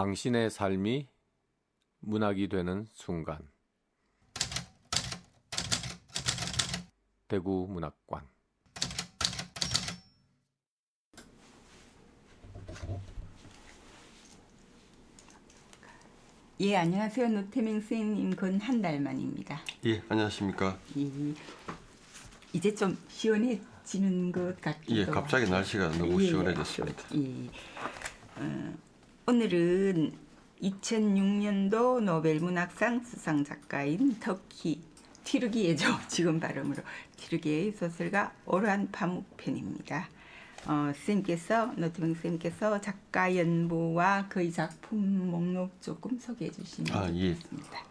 당신의 삶이 문학이 되는 순간. 대구 문학관. 예, 안녕하세요. 노태명 선생님 건 한 달 만입니다. 예, 안녕하십니까. 이제 좀 시원해지는 것 같기도 예, 갑자기 하죠. 날씨가 너무 시원해졌습니다. 오늘은 2006년도 노벨문학상 수상 작가인 터키 티르기예죠. 지금 발음으로 티르기예의 소설가 오르한 파묵 편입니다. 선생님께서 노태명 선생님께서 작가 연부와 그의 작품 목록 조금 소개해 주시면 좋겠습니다.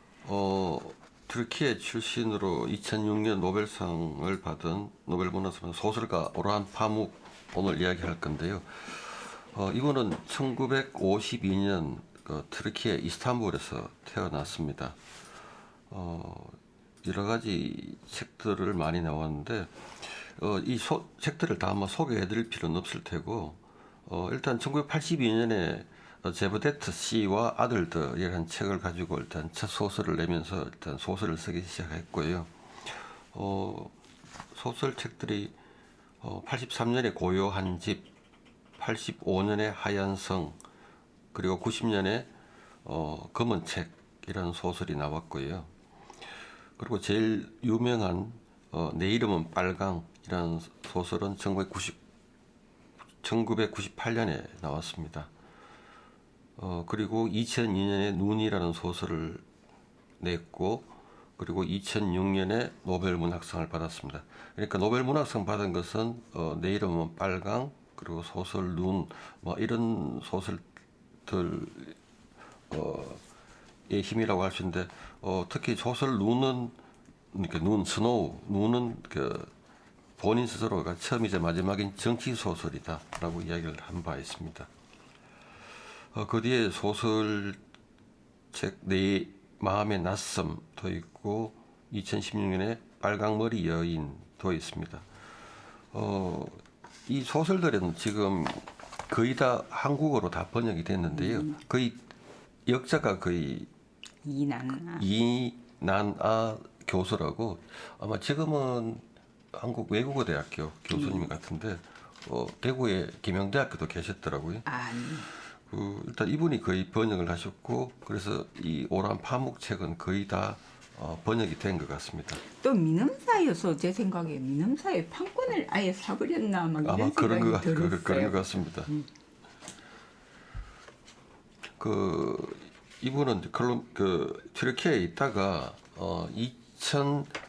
트르키예 출신으로 2006년 노벨상을 받은 노벨문학상 소설가 오르한 파묵 오늘 이야기할 건데요. 이분은 1952년 트르키예 이스탄불에서 태어났습니다. 여러 가지 책들을 많이 나왔는데 이 책들을 다 아마 소개해드릴 필요는 없을 테고 일단 1982년에 제브데트 씨와 아들들이라는 책을 가지고 일단 첫 소설을 내면서 일단 소설을 쓰기 시작했고요. 소설책들이 83년에 고요한 집, 85년에 하얀 성, 그리고 90년에 검은 책이라는 소설이 나왔고요. 그리고 제일 유명한 내 이름은 빨강이라는 소설은 1998년에 나왔습니다. 그리고 2002년에 눈이라는 소설을 냈고, 그리고 2006년에 노벨문학상을 받았습니다. 그러니까 노벨문학상 받은 것은 내 이름은 빨강, 그리고 소설 눈, 뭐 이런 소설들의 힘이라고 할 수 있는데, 특히 소설 눈은 그러니까 눈은 본인 스스로가 처음이자 마지막인 정치 소설이다라고 이야기를 한 바 있습니다. 그 뒤에 소설책 내 마음의 낯섦도 있고 2016년에 빨강머리 여인도 있습니다. 이 소설들은 지금 거의 다 한국어로 다 번역이 됐는데요. 거의 역자가 거의 이난아 교수라고 아마 지금은 한국 외국어대학교 교수님 같은데 대구의 김영대학교도 계셨더라고요. 일단 이분이 거의 번역을 하셨고 그래서 이 오란 파묵 책은 거의 다 번역이 된 것 같습니다. 또 민음사여서 제 생각에 민음사의 판권을 아예 사버렸나 막 이런 아마 생각이 들었어요. 그런 것 같습니다. 이분은 튀르키예에 있다가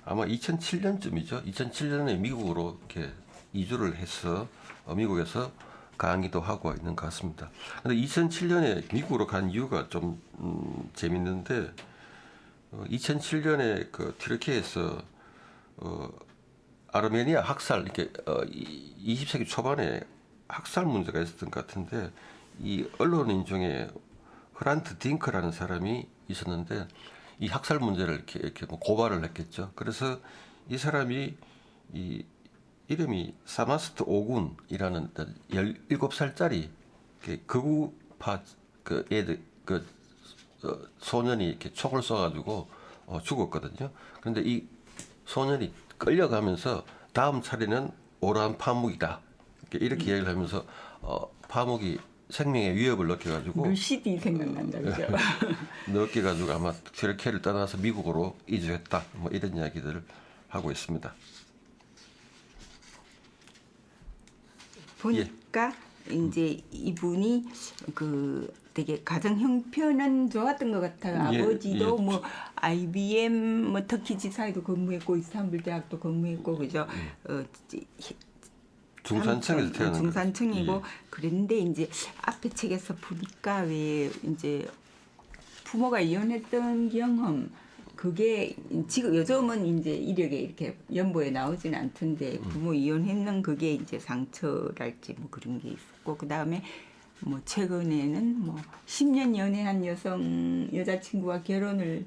아마 2007년쯤이죠. 2007년에 미국으로 이렇게 이주를 해서 미국에서 강의도 하고 있는 것 같습니다. 근데 2007년에 미국으로 간 이유가 좀 재밌는데 2007년에 그 튀르키예에서 아르메니아 학살 이렇게 20세기 초반에 학살 문제가 있었던 것 같은데 이 언론인 중에 흐란트 딩크라는 사람이 있었는데 이 학살 문제를 이렇게 뭐 고발을 했겠죠. 그래서 이 사람이 이름이 사마스트 오군이라는 17살짜리 극우파 소년이 이렇게 촉을 쏴가지고 죽었거든요. 그런데 이 소년이 끌려가면서 다음 차례는 오란 파묵이다. 이렇게 얘기를 하면서 파묵이 생명의 위협을 느껴가지고 루시디 생각난다 그죠? 느껴가지고 아마 튀르키예를 떠나서 미국으로 이주했다. 뭐 이런 이야기들을 하고 있습니다. 보니까 이제 이분이 되게 가정 형편은 좋았던 것 같아요. 아버지도 뭐 IBM 뭐 터키 지사에도 근무했고 이스탄불 대학도 근무했고 그죠? 중산층에서 태어난 중산층이고 그런데 이제 앞에 책에서 보니까 왜 이제 부모가 이혼했던 경험 그게 지금 요즘은 이제 이력에 이렇게 연보에 나오진 않던데 부모 이혼했는 그게 이제 상처랄지 뭐 그런 게 있었고 그 다음에 뭐 최근에는 뭐 10년 연애한 여자친구와 결혼을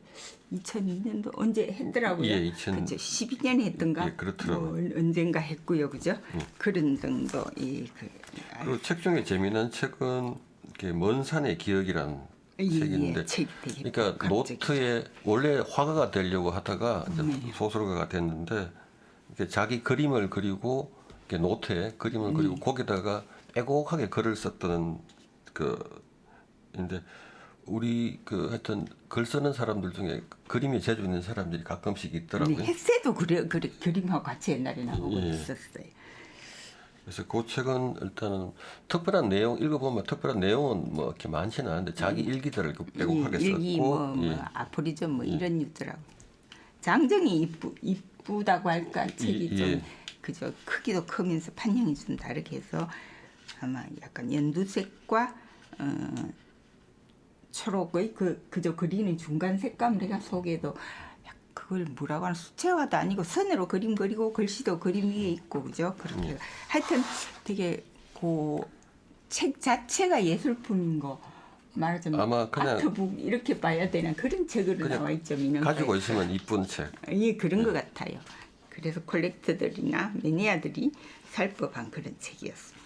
2002년도 언제 했더라고요. 예, 그렇죠. 12년에 했던가. 예, 그렇더라고요. 뭐 언젠가 했고요, 그죠? 그런 정도. 그리고 책 중에 재미난 책은 이렇게 먼 산의 기억이란 책인데, 책이 되게 그러니까 갑자기. 노트에 원래 화가가 되려고 하다가 이제 네. 소설가가 됐는데 이렇게 자기 그림을 그리고 이렇게 노트에 그림을 그리고 거기다가 빼곡하게 글을 썼던 인데 우리 하여튼 글 쓰는 사람들 중에 그림에 재주 있는 사람들이 가끔씩 있더라고요. 햇새도 그림하고 같이 옛날에 나오고 예. 있었어요. 그래서 그 책은 일단은 특별한 내용 읽어보면 특별한 내용은 뭐 이렇게 많지는 않은데 자기 일기들을 빼곡하게 일기 썼고 뭐 예. 아포리즘 뭐 이런 유더라고. 장정이 이쁘다고 할까 책이 예. 좀 그저 크기도 크면서 판형이 좀 다르게 해서 아마 약간 연두색과 초록의 그저 그리는 중간 색감 내가 속에도 그걸 뭐라고 하나 수채화도 아니고 선으로 그림 그리고 글씨도 그림 위에 있고 그죠 그렇게 하여튼 되게 그 책 자체가 예술품인 거 말하자면 아마 그냥 아트북 이렇게 봐야 되나 그런 책으로 그냥 나와 있죠 민원가에. 가지고 있으면 이쁜 책. 예 그런 것 같아요. 그래서 콜렉터들이나 매니아들이 살 법한 그런 책이었습니다.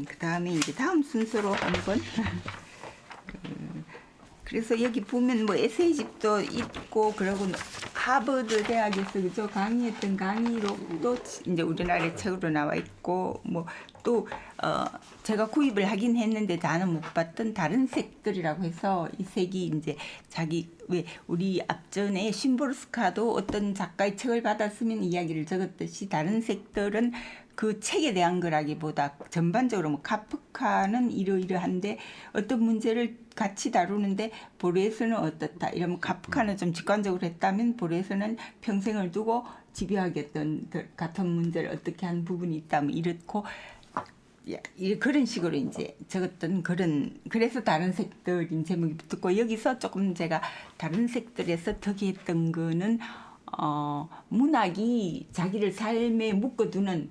그 다음에 이제 다음 순서로 한번 그래서 여기 보면 뭐 에세이집도 있고 그러고 하버드 대학에서 그저 강의했던 강의록도 이제 우리나라의 책으로 나와 있고 뭐 또 제가 구입을 하긴 했는데 다는 못 봤던 다른 색들이라고 해서 이 색이 이제 자기 왜 우리 앞전에 심보르스카도 어떤 작가의 책을 받았으면 이야기를 적었듯이 다른 색들은 그 책에 대한 거라기보다 전반적으로 뭐 카프카는 이러이러한데 어떤 문제를 같이 다루는데 보르헤스는 어떻다 이러면 카프카는 좀 직관적으로 했다면 보르헤스는 평생을 두고 집요하게 같은 문제를 어떻게 한 부분이 있다 뭐 이렇고 그런 식으로 이제 적었던 그래서 다른 색들인 제목이 붙었고 여기서 조금 제가 다른 색들에서 특이했던 거는 문학이 자기를 삶에 묶어두는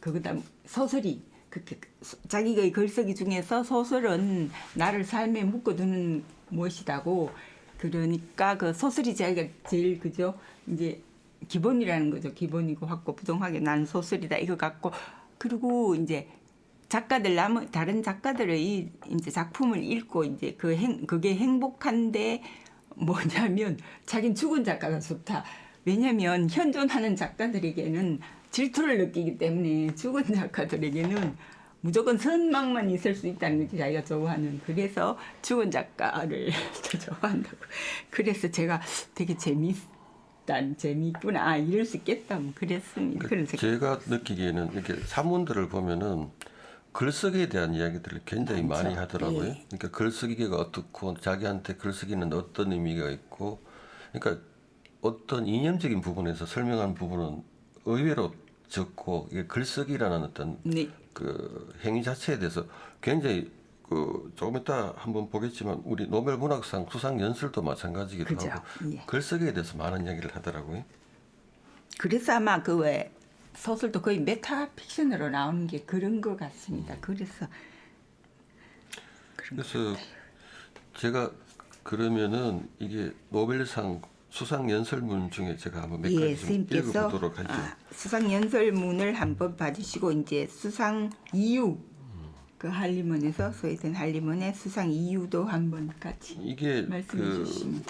그거다 소설이 그렇게 자기의 글쓰기 중에서 소설은 나를 삶에 묶어두는 무엇이다고 그러니까 그 소설이 자기가 제일 그죠 이제 기본이라는 거죠. 기본이고 확고 부동하게 난 소설이다 이거 갖고 그리고 이제 다른 작가들의 이제 작품을 읽고 이제 그게 행복한데 뭐냐면 자기는 죽은 작가가 좋다. 왜냐면 현존하는 작가들에게는 질투를 느끼기 때문에 죽은 작가들에게는 무조건 선망만 있을 수 있다는 게 자기가 좋아하는 그래서 죽은 작가를 더 좋아한다고. 그래서 제가 되게 재미있구나 이럴 수 있겠다 뭐 그랬습니다. 그런 생각. 제가 느끼기에는 이렇게 사문들을 보면은 글쓰기에 대한 이야기들을 굉장히 많죠. 많이 하더라고요. 예. 그러니까 글쓰기가 어떻고 자기한테 글쓰기는 어떤 의미가 있고 그러니까 어떤 이념적인 부분에서 설명한 부분은 의외로 적고 이게 글쓰기라는 어떤 네. 그 행위 자체에 대해서 굉장히 조금 이따 한번 보겠지만 우리 노벨 문학상 수상 연설도 마찬가지기도 그죠. 하고 예. 글쓰기에 대해서 많은 이야기를 하더라고요. 그래서 아마 그 왜 소설도 거의 메타픽션으로 나오는 게 그런 것 같습니다. 그래서 제가 그러면은 이게 노벨상 수상 연설문 중에 제가 한번 몇 가지 좀 선생님께서 읽어보도록 하죠. 수상 연설문을 한번 봐주시고 이제 수상 이유 그 한림원에서 소위된 한림원의 수상 이유도 한번 같이 이게 말씀해 주시면.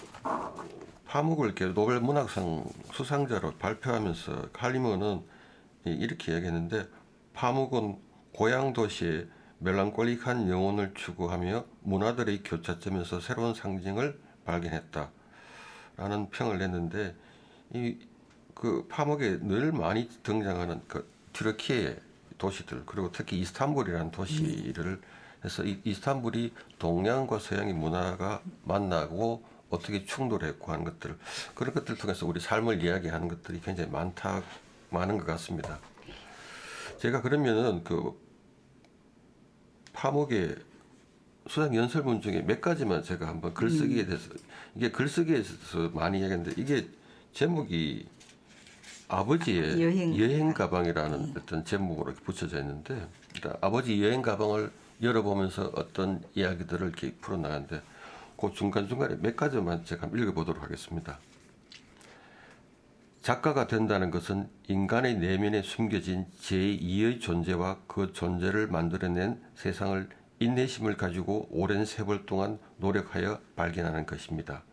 파묵을 이렇게 노벨 문학상 수상자로 발표하면서 할리먼은 이렇게 얘기했는데 파묵은 고향 도시의 멜랑콜릭한 영혼을 추구하며 문화들의 교차점에서 새로운 상징을 발견했다. 라는 평을 냈는데 그 파묵에 늘 많이 등장하는 그 튀르키예 도시들 그리고 특히 이스탄불이라는 도시를 해서 이스탄불이 동양과 서양의 문화가 만나고 어떻게 충돌했고 하는 것들 그런 것들 통해서 우리 삶을 이야기하는 것들이 굉장히 많은 것 같습니다. 제가 그러면은 그 파묵의 수상 연설문 중에 몇 가지만 제가 한번 글쓰기에 대해서 이게 글쓰기에 대해서 많이 이야기했는데 이게 제목이 아버지의 여행 가방이라는 어떤 제목으로 이렇게 붙여져 있는데 그러니까 아버지 여행 가방을 열어보면서 어떤 이야기들을 이렇게 풀어나가는데 그 중간중간에 몇 가지만 제가 한번 읽어보도록 하겠습니다. 작가가 된다는 것은 인간의 내면에 숨겨진 제2의 존재와 그 존재를 만들어낸 세상을 인내심을 가지고 오랜 세월 동안 노력하여 발견하는 것입니다.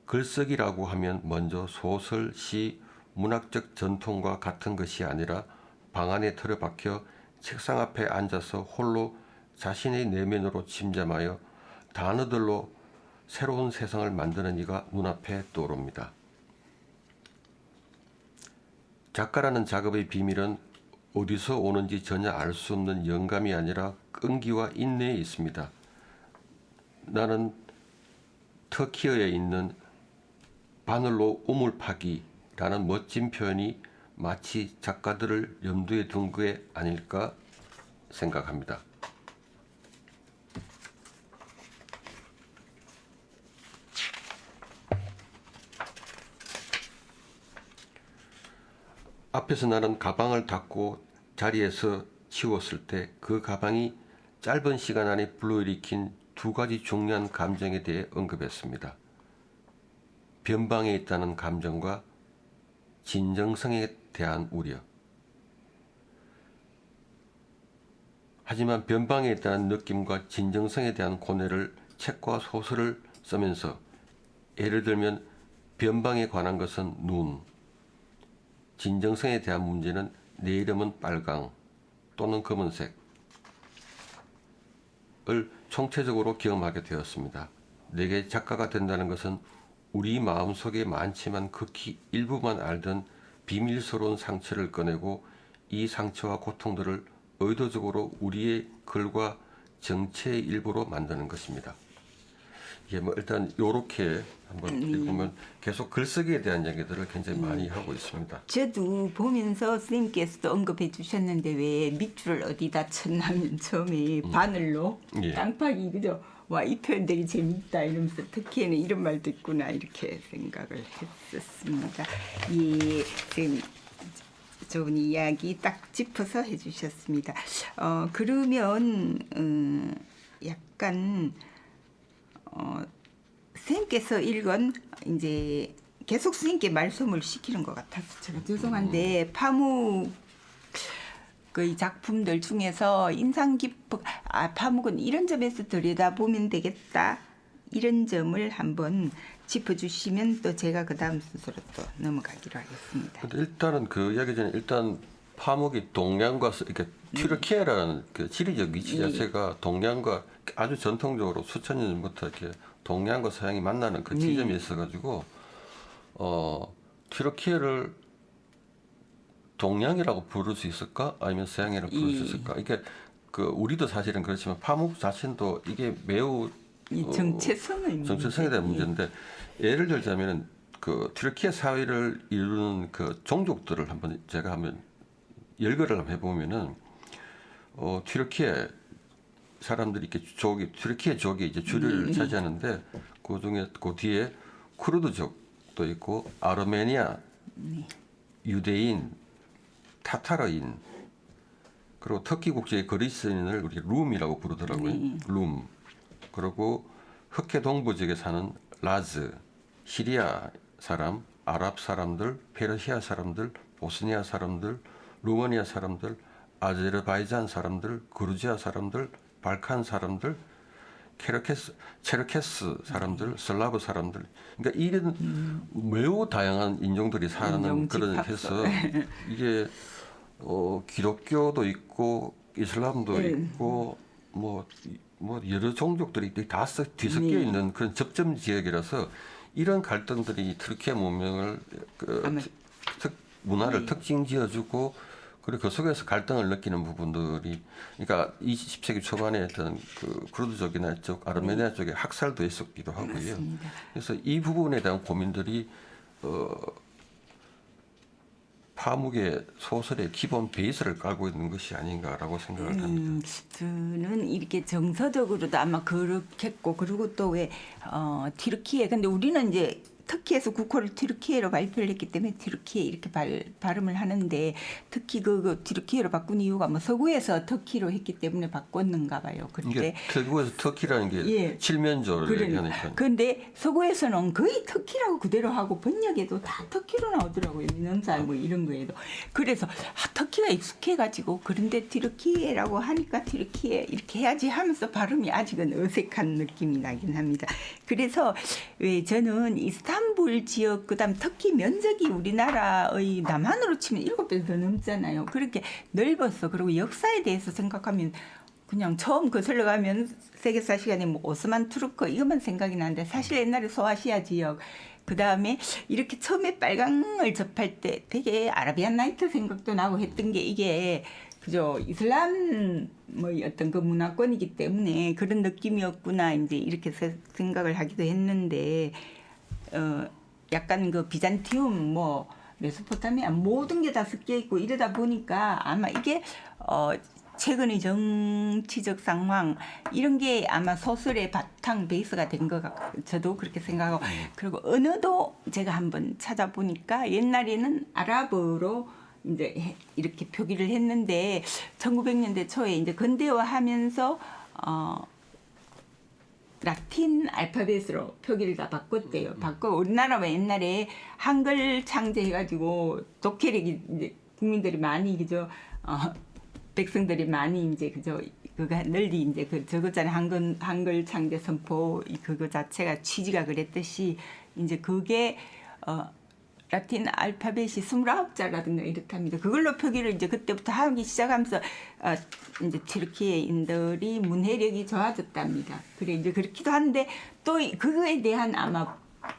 글쓰기라고 하면 먼저 소설, 시, 문학적 전통과 같은 것이 아니라 방 안에 틀어박혀 책상 앞에 앉아서 홀로 자신의 내면으로 침잠하여 단어들로 새로운 세상을 만드는 이가 눈앞에 떠오릅니다. 작가라는 작업의 비밀은 어디서 오는지 전혀 알 수 없는 영감이 아니라 끈기와 인내에 있습니다. 나는 터키어에 있는 바늘로 우물 파기라는 멋진 표현이 마치 작가들을 염두에 둔 게 아닐까 생각합니다. 앞에서 나는 가방을 닫고 자리에서 치웠을 때 그 가방이 짧은 시간 안에 불러일으킨 두 가지 중요한 감정에 대해 언급했습니다. 변방에 있다는 감정과 진정성에 대한 우려. 하지만 변방에 있다는 느낌과 진정성에 대한 고뇌를 책과 소설을 쓰면서 예를 들면 변방에 관한 것은 눈, 진정성에 대한 문제는 내 이름은 빨강 또는 검은색을 총체적으로 경험하게 되었습니다. 내게 작가가 된다는 것은 우리 마음속에 많지만 극히 일부만 알던 비밀스러운 상처를 꺼내고 이 상처와 고통들을 의도적으로 우리의 글과 정체의 일부로 만드는 것입니다. 이게 뭐 일단 요렇게 한번 읽으면 계속 글쓰기에 대한 얘기들을 굉장히 많이 하고 있습니다. 저도 보면서 선생님께서도 언급해 주셨는데 왜 밑줄을 어디다 쳤냐면 처음에 바늘로 예. 땅파기 그죠? 와, 이 표현들이 재밌다 이러면서 특히에는 이런 말도 있구나 이렇게 생각을 했었습니다. 예, 지금 좋은 이야기 딱 짚어서 해주셨습니다. 그러면 약간 선생님께서 읽은 이제 계속 선생님께 말씀을 시키는 것 같아서 제가 죄송한데 파묵 그 작품들 중에서 인상 깊은 파묵은 이런 점에서 들여다보면 되겠다 이런 점을 한번 짚어주시면 또 제가 그 다음 순서로 또 넘어가기로 하겠습니다. 근데 일단은 그 이야기 전에 일단 파묵이 동양과 이렇게 튀르키예라는 그 지리적 위치 자체가 동양과 아주 전통적으로 수천 년 전부터 이렇게 동양과 서양이 만나는 그 지점이 있어가지고 튀르키예를 동양이라고 부를 수 있을까? 아니면 서양이라고 부를 수 있을까? 이게 그 우리도 사실은 그렇지만 파묵 자신도 이게 매우 정체성에 대한 문제인데 예를 들자면은 그 튀르키예 사회를 이루는 그 종족들을 한번 제가 한번 열거를 한번 해보면은 튀르키예 사람들이 이렇게 튀르키예 족이 이제 주류를 차지하는데 그 중에 그 뒤에 쿠르드족도 있고 아르메니아, 유대인, 타타르인 그리고 터키 국적의 그리스인을 우리 룸이라고 부르더라고요. 룸. 그리고 흑해 동부 지역에 사는 라즈, 시리아 사람, 아랍 사람들, 페르시아 사람들, 보스니아 사람들, 루마니아 사람들, 아제르바이잔 사람들, 그루지아 사람들, 발칸 사람들, 체르케스 사람들, 슬라브 사람들. 그러니까 이런 매우 다양한 인종들이 사는 그런 해서 이게 기독교도 있고 이슬람도 있고 뭐 여러 종족들이 다 뒤섞여 있는 그런 접점 지역이라서 이런 갈등들이 터키의 문명을 문화를 특징 지어주고 그리고 그 속에서 갈등을 느끼는 부분들이 그러니까 20세기 초반에 어떤 그 쿠르드족이나 쪽 아르메니아 쪽에 학살도 있었기도 하고요. 맞습니다. 그래서 이 부분에 대한 고민들이 파묵의 소설의 기본 베이스를 깔고 있는 것이 아닌가라고 생각을 합니다. 저는 이렇게 정서적으로도 아마 그렇겠고 그리고 또 왜 튀르키예 근데 우리는 이제 터키에서 국호를 튀르키예로 발표를 했기 때문에 튀르키예 이렇게 발음을 하는데 특히 그 튀르키예로 바꾼 이유가 뭐 서구에서 터키로 했기 때문에 바꿨는가 봐요. 이게 그때 서구에서 터키라는 게 예. 칠면조를 얘기하니까. 그런데 서구에서는 거의 터키라고 그대로 하고 번역에도 다 터키로 나오더라고요. 민원살 뭐 이런 거에도. 그래서 터키가 익숙해가지고 그런데 튀르키예라고 하니까 튀르키예 이렇게 해야지 하면서 발음이 아직은 어색한 느낌이 나긴 합니다. 그래서 왜 저는 이스탄불 지역 그다음 터키 면적이 우리나라의 남한으로 치면 7배 더 넘잖아요. 그렇게 넓었어. 그리고 역사에 대해서 생각하면 그냥 처음 거슬러 가면 세계사 시간에 뭐 오스만 투르크 이것만 생각이 나는데 사실 옛날에 소아시아 지역 그다음에 이렇게 처음에 빨강을 접할 때 되게 아라비안 나이트 생각도 나고 했던 게 이게 그죠 이슬람 뭐 어떤 그 문화권이기 때문에 그런 느낌이었구나 이제 이렇게 생각을 하기도 했는데 약간 그 비잔티움 뭐 메소포타미아 모든 게 다 섞여 있고 이러다 보니까 아마 이게 최근의 정치적 상황 이런 게 아마 소설의 바탕 베이스가 된 것 같고 저도 그렇게 생각하고 그리고 언어도 제가 한번 찾아보니까 옛날에는 아랍어로 이제 이렇게 표기를 했는데 1900년대 초에 이제 근대화하면서 라틴 알파벳으로 표기를 다 바꿨대요. 바꿔 우리나라가 옛날에 한글 창제해가지고 독해력이 이제 국민들이 많이 그죠 백성들이 많이 이제 그저 그가 널리 이제 그 적었잖아요. 한글 창제 선포 그거 자체가 취지가 그랬듯이 이제 그게 라틴 알파벳이 29자라든가 이렇답니다. 그걸로 표기를 이제 그때부터 하기 시작하면서 이제 튀르키예인들이 문해력이 좋아졌답니다. 그래 이제 그렇기도 한데 또 그거에 대한 아마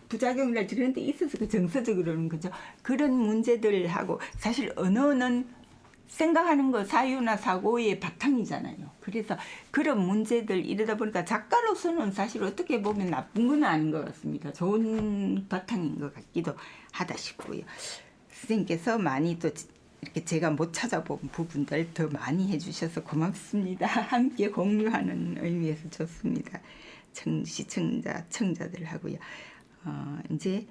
부작용이랄지 그런 데 있어서 그 정서적으로는 그죠. 그런 문제들하고 사실 언어는 생각하는 거 사유나 사고의 바탕이잖아요. 그래서 그런 문제들 이러다 보니까 작가로서는 사실 어떻게 보면 나쁜 건 아닌 것 같습니다. 좋은 바탕인 것 같기도 하다 싶고요. 선생님께서 많이 또 이렇게 제가 못 찾아본 부분들 더 많이 해주셔서 고맙습니다. 함께 공유하는 의미에서 좋습니다. 시청자, 청자들하고요. 이제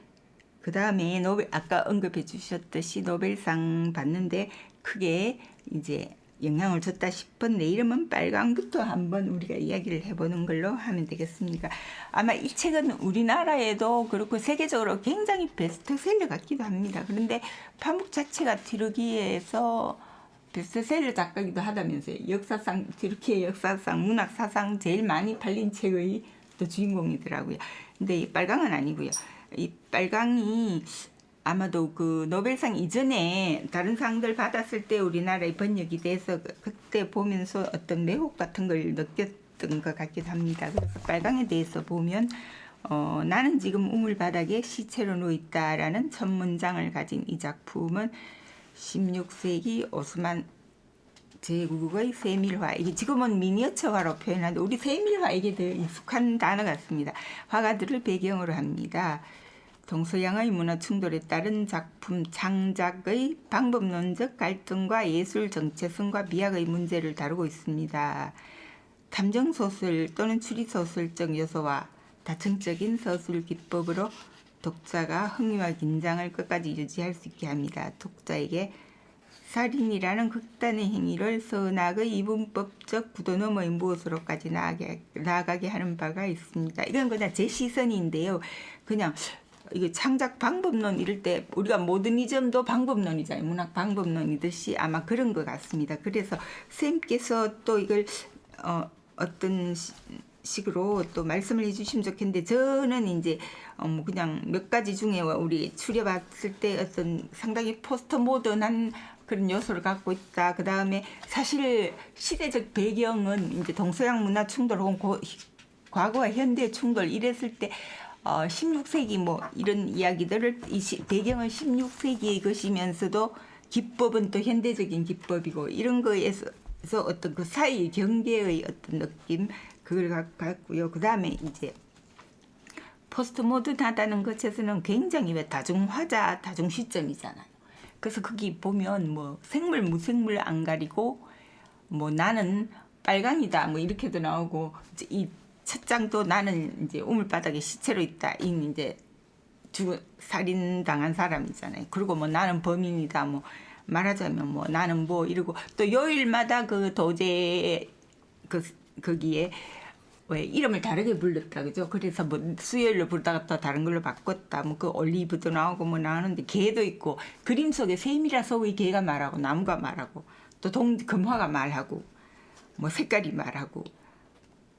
그 다음에 아까 언급해 주셨듯이 노벨상 받는데 크게 이제 영향을 줬다 싶은 내 이름은 빨강부터 한번 우리가 이야기를 해보는 걸로 하면 되겠습니까? 아마 이 책은 우리나라에도 그렇고 세계적으로 굉장히 베스트셀러 같기도 합니다. 그런데 파묵 자체가 튀르키예에서 베스트셀러 작가기도 하다면서요. 역사상 튀르키예 역사상 문학사상 제일 많이 팔린 책의 또 주인공이더라고요. 근데 이 빨강은 아니고요. 이 빨강이 아마도 그 노벨상 이전에 다른 상들 받았을 때 우리나라에 번역이 돼서 그때 보면서 어떤 매혹 같은 걸 느꼈던 것 같기도 합니다. 그래서 빨강에 대해서 보면 나는 지금 우물바닥에 시체로 누워있다라는 첫 문장을 가진 이 작품은 16세기 오스만 제9국의 세밀화, 이게 지금은 미니어처화로 표현하는데 우리 세밀화에게 더 익숙한 단어 같습니다. 화가들을 배경으로 합니다. 동서양의 문화 충돌에 따른 작품 창작의 방법론적 갈등과 예술 정체성과 미학의 문제를 다루고 있습니다. 탐정소설 또는 추리소설적 요소와 다층적인 서술 기법으로 독자가 흥미와 긴장을 끝까지 유지할 수 있게 합니다. 독자에게 살인이라는 극단의 행위를 선악의 이분법적 구도 너머의 무엇으로까지 나아가게 하는 바가 있습니다. 이건 그냥 제 시선인데요. 그냥 이게 창작 방법론 이럴 때 우리가 모더니즘도 방법론이잖아요. 문학 방법론이듯이 아마 그런 것 같습니다. 그래서 선생님께서 또 이걸 어떤 식으로 또 말씀을 해주시면 좋겠는데 저는 이제 뭐 그냥 몇 가지 중에 우리 추려봤을 때 어떤 상당히 포스트 모던한 그런 요소를 갖고 있다. 그 다음에 사실 시대적 배경은 이제 동서양 문화 충돌 혹은 과거와 현대 충돌 이랬을 때 16세기 뭐 이런 이야기들을 배경은 16세기의 것이면서도 기법은 또 현대적인 기법이고 이런 거에서 어떤 그 사이 경계의 어떤 느낌 그걸 갖고요. 그 다음에 이제 포스트 모던하다는 것에서는 굉장히 왜 다중화자 다중 시점이잖아요. 그래서 거기 보면 뭐 생물 무생물 안 가리고 뭐 나는 빨강이다 뭐 이렇게도 나오고 이 첫 장도 나는 이제 우물바닥에 시체로 있다. 이 이제 살인 당한 사람이잖아요. 그리고 뭐 나는 범인이다 뭐 말하자면 뭐 나는 뭐 이러고 또 요일마다 그 도제 거기에 왜 이름을 다르게 불렀다 그죠? 그래서 뭐 수요일로 부르다가 또 다른 걸로 바꿨다. 뭐 그 올리브도 나오고 뭐 나오는데 개도 있고 그림 속에 샘이라 속의 개가 말하고 나무가 말하고 또 금화가 말하고 뭐 색깔이 말하고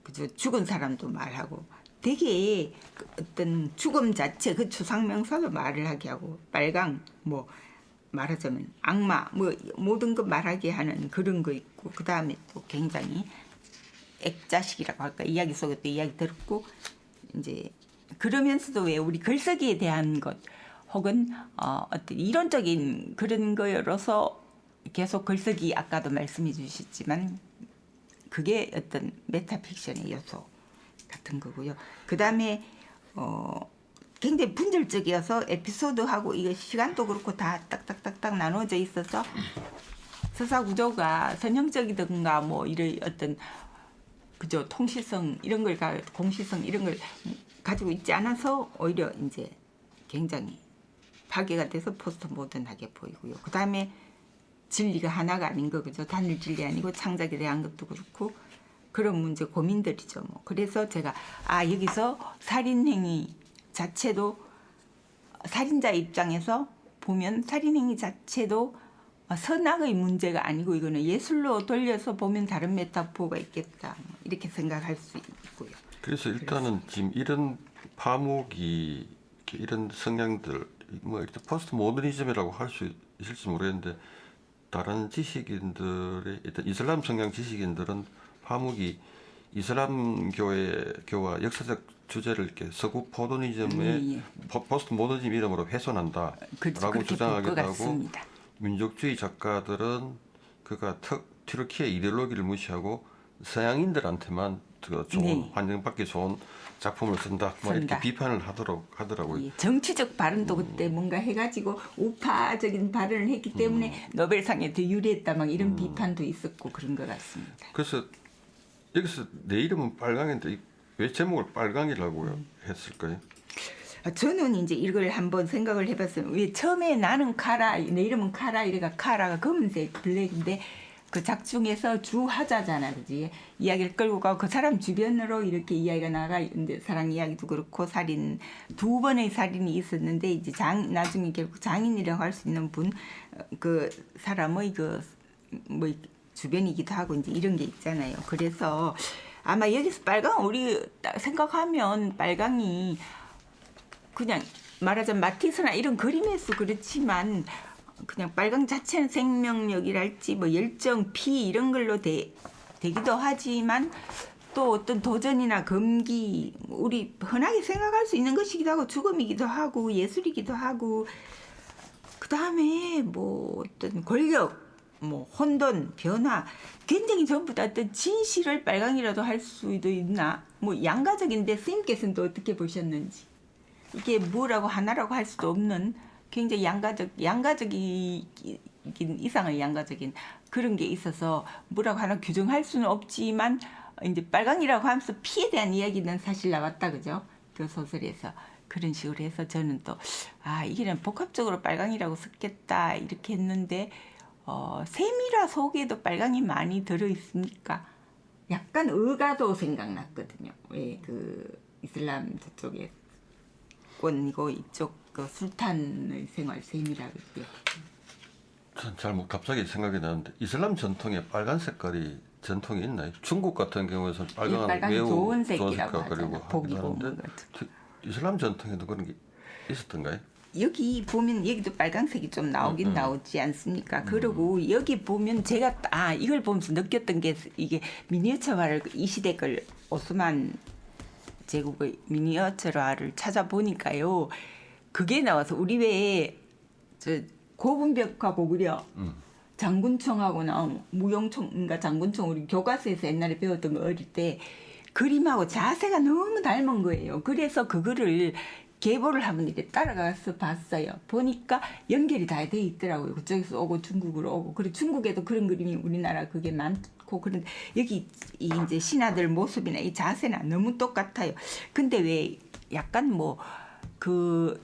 그죠? 죽은 사람도 말하고 되게 그 어떤 죽음 자체 그 추상명사도 말을 하게 하고 빨강 뭐 말하자면 악마 뭐 모든 거 말하게 하는 그런 거 있고 그 다음에 또 굉장히 액자식이라고 할까 이야기 속에 또 이야기 들었고 이제 그러면서도 왜 우리 글쓰기에 대한 것 혹은 어떤 이론적인 그런 거여서 계속 글쓰기 아까도 말씀해 주셨지만 그게 어떤 메타픽션의 요소 같은 거고요. 그 다음에 굉장히 분절적이어서 에피소드하고 이거 시간도 그렇고 다 딱딱딱딱 나눠져 있어서 서사 구조가 선형적이든가 뭐 이런 어떤 그죠 통시성 이런 걸 공시성 이런 걸 가지고 있지 않아서 오히려 이제 굉장히 파괴가 돼서 포스트 모던하게 보이고요. 그 다음에 진리가 하나가 아닌 거 그죠 단일 진리 아니고 창작에 대한 것도 그렇고 그런 문제 고민들이죠. 뭐 그래서 제가 여기서 살인행위 자체도 살인자 입장에서 보면 살인행위 자체도 선악의 문제가 아니고 이거는 예술로 돌려서 보면 다른 메타포가 있겠다 이렇게 생각할 수 있고요. 그래서 일단은 지금 이런 파묵이 이런 성향들 뭐 포스트 모더니즘이라고 할 수 있을지 모르겠는데 다른 지식인들의 일단 이슬람 성향 지식인들은 파묵이 이슬람교와 역사적 주제를 이렇게 서구 포도니즘의 포스트 모더니즘 이름으로 훼손한다라고 주장하기도 하고 민족주의 작가들은 그가 튀르키예 이데올로기를 무시하고 서양인들한테만 좋은 환경받기 좋은 작품을 쓴다. 뭐 이렇게 비판을 하더라고요. 정치적 발언도 그때 뭔가 해가지고 우파적인 발언을 했기 때문에 노벨상에 더 유리했다 막 이런 비판도 있었고 그런 것 같습니다. 그래서 여기서 내 이름은 빨강인데 왜 제목을 빨강이라고 했을까요? 저는 이제 이걸 한번 생각을 해봤어요. 왜 처음에 나는 카라, 내 이름은 카라, 이래가 카라가 검은색 블랙인데 그 작중에서 주하자잖아, 그지? 이야기를 끌고 가고 그 사람 주변으로 이렇게 이야기가 나가는데 사랑 이야기도 그렇고 살인 두 번의 살인이 있었는데 이제 나중에 결국 장인이라고 할 수 있는 분 그 사람의 뭐 주변이기도 하고 이제 이런 게 있잖아요. 그래서 아마 여기서 빨강 우리 딱 생각하면 빨강이 그냥 말하자면 마티스나 이런 그림에서 그렇지만 그냥 빨강 자체는 생명력이랄지 뭐 열정, 피 이런 걸로 되기도 하지만 또 어떤 도전이나 금기 우리 흔하게 생각할 수 있는 것이기도 하고 죽음이기도 하고 예술이기도 하고 그 다음에 뭐 어떤 권력, 뭐 혼돈, 변화 굉장히 전부 다 어떤 진실을 빨강이라도 할 수도 있나 뭐 양가적인데 스님께서는 또 어떻게 보셨는지 이게 뭐라고 하나라고 할 수도 없는 굉장히 양가적인 이상의 양가적인 그런 게 있어서 뭐라고 하나 규정할 수는 없지만 이제 빨강이라고 하면서 피에 대한 이야기는 사실 나왔다 그죠? 그 소설에서 그런 식으로 해서 저는 또 이게 복합적으로 빨강이라고 썼겠다 이렇게 했는데 세미라 속에도 빨강이 많이 들어 있으니까 약간 의가도 생각났거든요. 왜 그 이슬람 저쪽에 권이고 이쪽 그 술탄의 생활 세미라고 있고요. 전 잘 갑자기 생각이 나는데 이슬람 전통에 빨간 색깔이 전통이 있나요? 중국 같은 경우에는 빨강은 매우 좋은 색이라고 그리고 복이 좋은 것 이슬람 전통에도 그런 게 있었던가요? 여기 보면 여기도 빨강색이 좀 나오긴 나오지 않습니까? 그리고 여기 보면 제가 이걸 보면서 느꼈던 게 이게 미니어처화를 이 시대 걸 오스만 제국의 미니어처화를 찾아보니까요. 그게 나와서 우리 외에 고분벽화 보구려 장군총하고 나온 무용총인가 장군총 우리 교과서에서 옛날에 배웠던 거 어릴 때 그림하고 자세가 너무 닮은 거예요. 그래서 그거를 계보를 한번 이렇게 따라가서 봤어요. 보니까 연결이 다 돼 있더라고요. 그쪽에서 오고 중국으로 오고 그리고 중국에도 그런 그림이 우리나라 그게 많고 그런데 여기 이제 신하들 모습이나 이 자세나 너무 똑같아요. 근데 왜 약간 뭐 그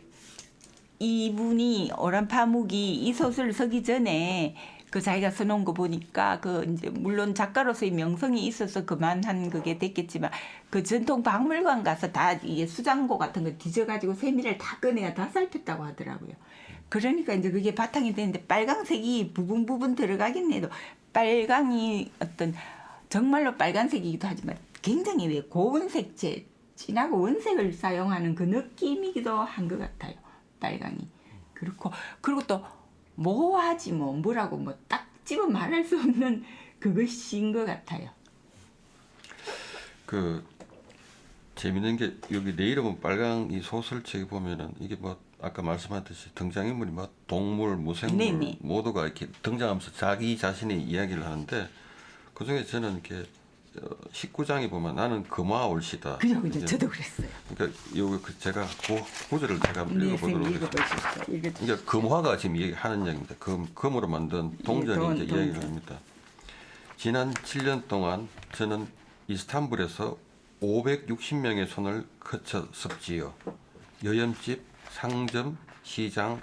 이분이 오란파묵이 이 소설을 쓰기 전에 그 자기가 써놓은 거 보니까 그 이제 물론 작가로서의 명성이 있어서 그만한 그게 됐겠지만 그 전통 박물관 가서 다 이게 수장고 같은 거 뒤져가지고 세밀을 다 꺼내가 다 살폈다고 하더라고요. 그러니까 이제 그게 바탕이 되는데 빨강색이 부분 들어가긴 해도 빨강이 어떤 정말로 빨간색이기도 하지만 굉장히 왜 고운 색채 진하고 원색을 사용하는 그 느낌이기도 한 것 같아요. 빨강이. 그리고 또 모호하지 뭐라고 딱 집어 말할 수 없는 그것인 것 같아요. 그 재밌는 게 여기 내 이름은 빨강 이 소설책에 보면은 이게 뭐 아까 말씀하셨듯이 등장인물이 뭐 동물, 무생물 네네. 모두가 이렇게 등장하면서 자기 자신의 이야기를 하는데 그 중에 저는 이렇게 19장에 보면 나는 금화올시다. 그죠. 저도 그랬어요. 그러니까 요거 제가 구절을 제가 읽어보도록 하겠습니다. 그러니까 금화가 지금 하는 이야기입니다. 금으로 만든 동전이 이제 이야기를 합니다. 지난 7년 동안 저는 이스탄불에서 560명의 손을 거쳤습지요. 여염집, 상점, 시장,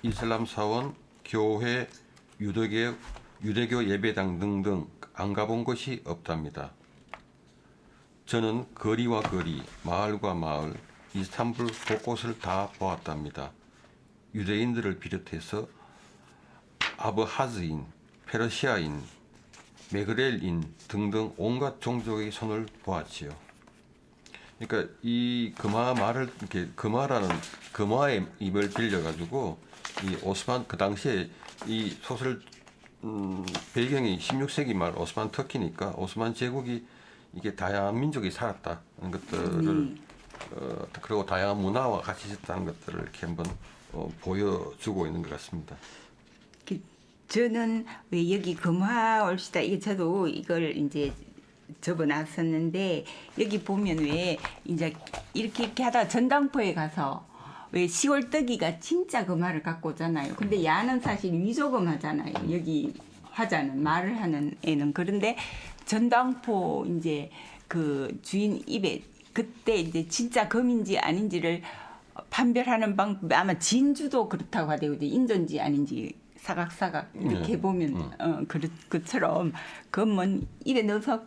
이슬람 사원, 교회, 유대교 예배당 등등 안 가본 곳이 없답니다. 저는 거리와 거리, 마을과 마을, 이스탄불 곳곳을 다 보았답니다. 유대인들을 비롯해서 아브하즈인, 페르시아인, 메그렐인 등등 온갖 종족의 손을 보았지요. 그러니까 이 금화 말을 이렇게 금화의 입을 빌려 가지고 이 오스만 그 당시에 이 소설 배경이 16세기 말 오스만 터키니까 오스만 제국이 이게 다양한 민족이 살았다는 것들을 그리고 다양한 문화와 같이 있었다는 것들을 이렇게 한번 보여주고 있는 것 같습니다. 저는 왜 여기 금화올시다 이게 저도 이걸 이제 접어놨었는데 여기 보면 왜 이제 이렇게 하다가 전당포에 가서 왜 시골뜨기가 진짜 금화를 갖고 오잖아요. 근데 야는 사실 위조금화잖아요. 여기 화자는 말을 하는 애는. 그런데 전당포 이제 그 주인 입에 그때 이제 진짜 금인지 아닌지를 판별하는 방법 아마 진주도 그렇다고 하대요. 인전지 아닌지 사각사각 이렇게 보면 그처럼 금은 입에 넣어서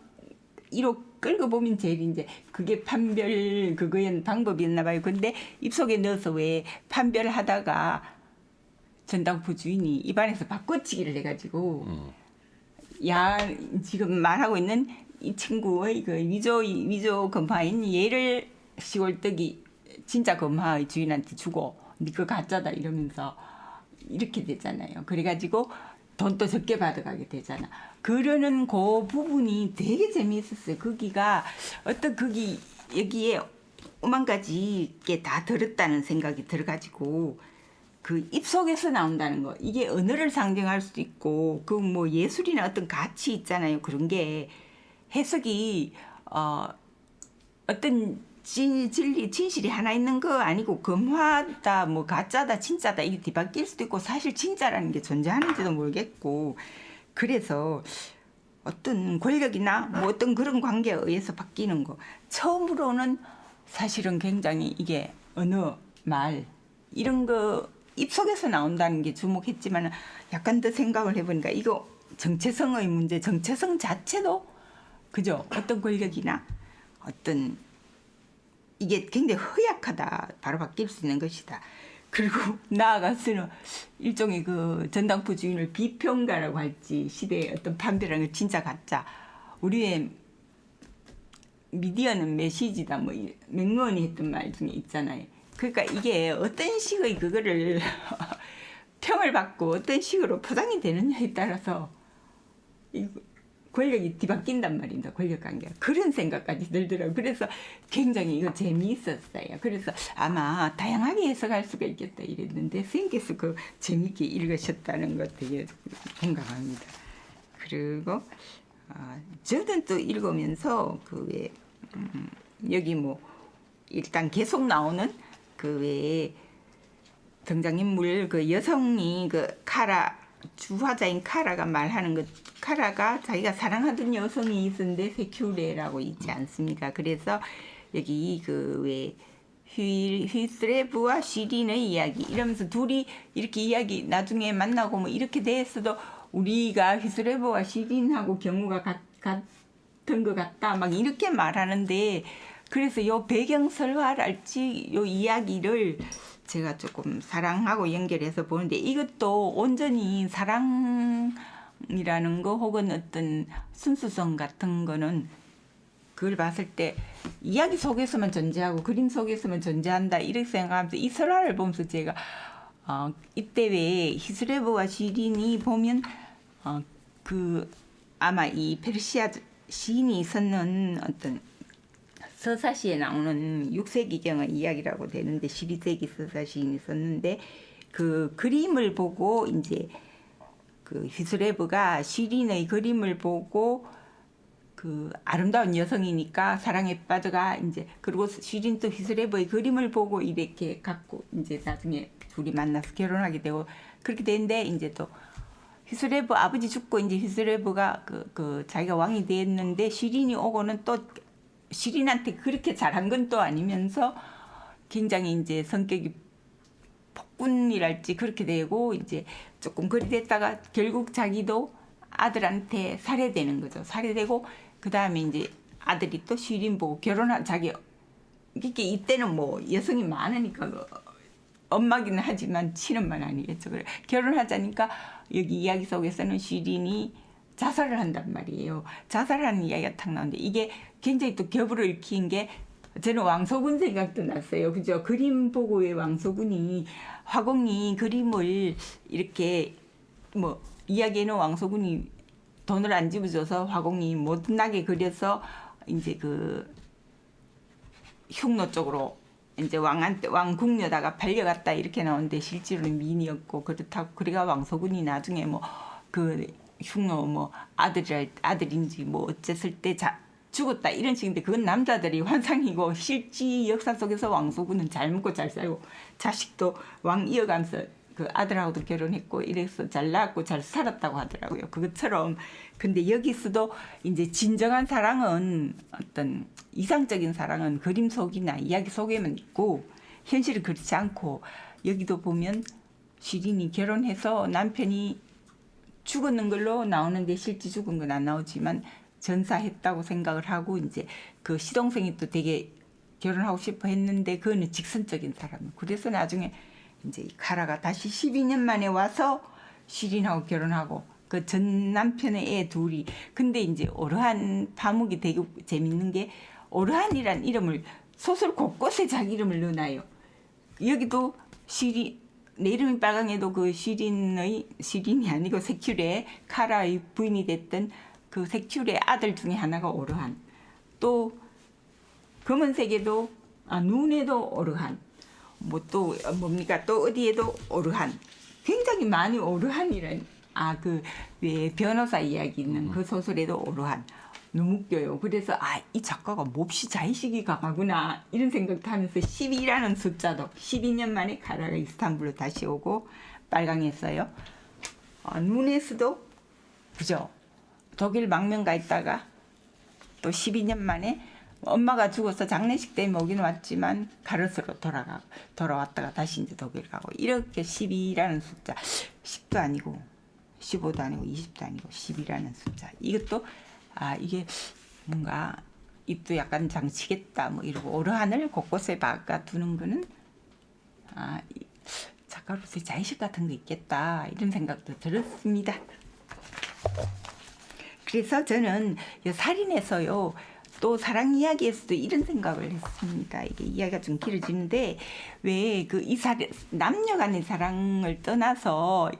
이로 끌고 보면 제일 이제 그게 판별 그거의 방법이었나 봐요. 근데 입속에 넣어서 왜 판별하다가 전당포 주인이 입안에서 바꿔치기를 해가지고 야 지금 말하고 있는 이 친구의 그 위조 금화인 얘를 시골뜨기 진짜 금화의 주인한테 주고 네 거 가짜다 이러면서 이렇게 되잖아요. 그래가지고 돈도 적게 받아가게 되잖아. 그러는 그 부분이 되게 재미있었어요. 거기가 거기 여기에 오만 가지 게 다 들었다는 생각이 들어가지고 그 입속에서 나온다는 거 이게 언어를 상징할 수도 있고 그 뭐 예술이나 어떤 가치 있잖아요. 그런 게 해석이 어떤 진리 진실이 하나 있는 거 아니고 금화다 뭐 가짜다 진짜다 이게 뒤바뀔 수도 있고 사실 진짜라는 게 존재하는지도 모르겠고 그래서 어떤 권력이나 뭐 어떤 그런 관계에 의해서 바뀌는 거 처음으로는 사실은 굉장히 이게 언어 말 이런 거 입속에서 나온다는 게 주목했지만 약간 더 생각을 해보니까 이거 정체성의 문제 정체성 자체도 그죠 어떤 권력이나 어떤 이게 굉장히 허약하다. 바로 바뀔 수 있는 것이다. 그리고 나아가서는 일종의 그 전당포 주인을 비평가라고 할지 시대의 어떤 판별하는 거 진짜 가짜. 우리의 미디어는 메시지다. 뭐 맥무언이 했던 말 중에 있잖아요. 그러니까 이게 어떤 식의 그거를 평을 받고 어떤 식으로 포장이 되느냐에 따라서 권력이 뒤바뀐단 말입니다. 권력관계가. 그런 생각까지 들더라고요. 그래서 굉장히 이거 재미있었어요. 그래서 아마 다양하게 해석할 수가 있겠다 이랬는데 선생님께서 그 재미있게 읽으셨다는 것 되게 공감합니다. 그리고 저는 또 읽으면서 그 왜 여기 뭐 일단 계속 나오는 그 외에 등장인물 그 여성이 그 카라 주화자인 카라가 말하는 것 카라가 자기가 사랑하던 여성이 있었는데 세큐레라고 있지 않습니까? 그래서 여기 그 왜 휘스레브와 시린의 이야기 이러면서 둘이 이렇게 이야기 나중에 만나고 뭐 이렇게 됐어도 우리가 휘스레브와 시린하고 경우가 같은 것 같다 막 이렇게 말하는데 그래서 요 배경 설화랄지 요 이야기를 제가 조금 사랑하고 연결해서 보는데 이것도 온전히 사랑이라는 거 혹은 어떤 순수성 같은 거는 그걸 봤을 때 이야기 속에서만 존재하고 그림 속에서만 존재한다 이렇게 생각하면서 이 설화를 보면서 제가 이때 왜 히스레브와 시린이 보면 그 아마 이 페르시아 시인이 썼는 어떤 서사시에 나오는 6세기경의 이야기라고 되는데 12세기 서사 시인이 썼는데 그 그림을 보고 이제 그 히스레브가 시린의 그림을 보고 그 아름다운 여성이니까 사랑에 빠져가 이제 그리고 시린도 히스레브의 그림을 보고 이렇게 갖고 이제 나중에 둘이 만나서 결혼하게 되고 그렇게 되는데 이제 또 히스레브 아버지 죽고 이제 히스레브가 그 자기가 왕이 됐는데 시린이 오고는 또 시린한테 그렇게 잘한 건 또 아니면서 굉장히 이제 성격이 폭군이랄지 그렇게 되고 이제 조금 그리 됐다가 결국 자기도 아들한테 살해되는 거죠. 살해되고 그 다음에 이제 아들이 또 시린 보고 결혼한 자기 이게 이때는 뭐 여성이 많으니까 엄마기는 하지만 친엄마는 아니겠죠. 그래 결혼하자니까 여기 이야기 속에서는 시린이 자살을 한단 말이에요. 자살하는 이야기가 탁 나오는데 이게 굉장히 또 겹을 얽힌 게 저는 왕소군 생각도 났어요. 그죠? 그림 보고 왜 왕소군이 화공이 그림을 이렇게 뭐 이야기에는 왕소군이 돈을 안 집어줘서 화공이 못나게 그려서 이제 그 흉노 쪽으로 이제 왕궁녀다가 팔려갔다 이렇게 나오는데 실제로는 미인이었고 그렇다고 그래가 왕소군이 나중에 뭐 그 흉노 뭐 아들인지 뭐 어쨌을 때 죽었다 이런 식인데 그건 남자들이 환상이고 실제 역사 속에서 왕소군은 잘 먹고 잘 살고 자식도 왕 이어가면서 그 아들하고도 결혼했고 이래서 잘 낳았고 잘 살았다고 하더라고요. 그것처럼 근데 여기서도 이제 진정한 사랑은 어떤 이상적인 사랑은 그림 속이나 이야기 속에만 있고 현실은 그렇지 않고 여기도 보면 시린이 결혼해서 남편이 죽었는 걸로 나오는데 실제 죽은 건 안 나오지만 전사했다고 생각을 하고 이제 그 시동생이 또 되게 결혼하고 싶어 했는데 그거는 직선적인 사람. 그래서 나중에 이제 카라가 다시 12년 만에 와서 시린하고 결혼하고 그 전 남편의 애 둘이 근데 이제 오르한 파묵이 되게 재밌는 게 오르한이란 이름을 소설 곳곳에 자기 이름을 넣어놔요. 여기도 내 이름이 빨강에도 그 시린이 아니고 세큐레 카라의 부인이 됐던 그 세큐레 아들 중에 하나가 오르한. 또 검은색에도 눈에도 오르한. 뭐 또 뭡니까 또 어디에도 오르한. 굉장히 많이 오르한이란 그 왜 변호사 이야기 있는 그 소설에도 오르한. 너무 웃겨요. 그래서 이 작가가 몹시 자의식이 강하구나 이런 생각도 하면서 12라는 숫자도 12년 만에 카라가 이스탄불로 다시 오고 빨강했어요. 눈에서도 그죠? 독일 망명가 있다가 또 12년 만에 엄마가 죽어서 장례식 때문에 오긴 왔지만 가르스로 돌아왔다가 다시 이제 독일 가고 이렇게 12라는 숫자 10도 아니고 15도 아니고 20도 아니고 12라는 숫자 이것도 이게 뭔가 입도 약간 장치겠다 뭐 이러고 오르한을 곳곳에 박아두는 거는 작가로서의 자의식 같은 거 있겠다 이런 생각도 들었습니다. 그래서 저는 살인에서요 또 사랑 이야기에서도 이런 생각을 했습니다. 이게 이야기가 좀 길어지는데 왜 그 남녀 간의 사랑을 떠나서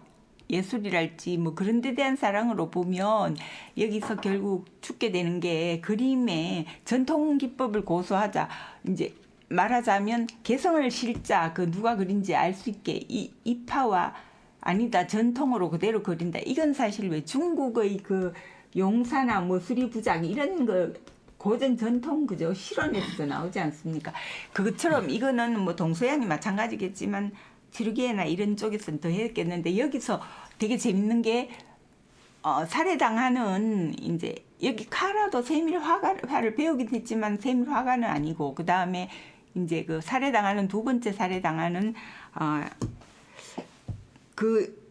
예술이랄지 뭐 그런 데 대한 사랑으로 보면 여기서 결국 죽게 되는 게 그림의 전통 기법을 고수하자 이제 말하자면 개성을 실자 그 누가 그린지 알 수 있게 이파와 아니다 전통으로 그대로 그린다. 이건 사실 왜 중국의 그 용사나 뭐 수리부작 이런 거 고전 전통 그죠 실원에서도 나오지 않습니까? 그것처럼 이거는 뭐 동서양이 마찬가지겠지만 튀르기예나 이런 쪽에서는 더 했겠는데 여기서 되게 재밌는 게 살해당하는 이제 여기 카라도 세밀 화를 배우긴 했지만 세밀 화가는 아니고 그 다음에 이제 그 살해당하는 두 번째 살해당하는 그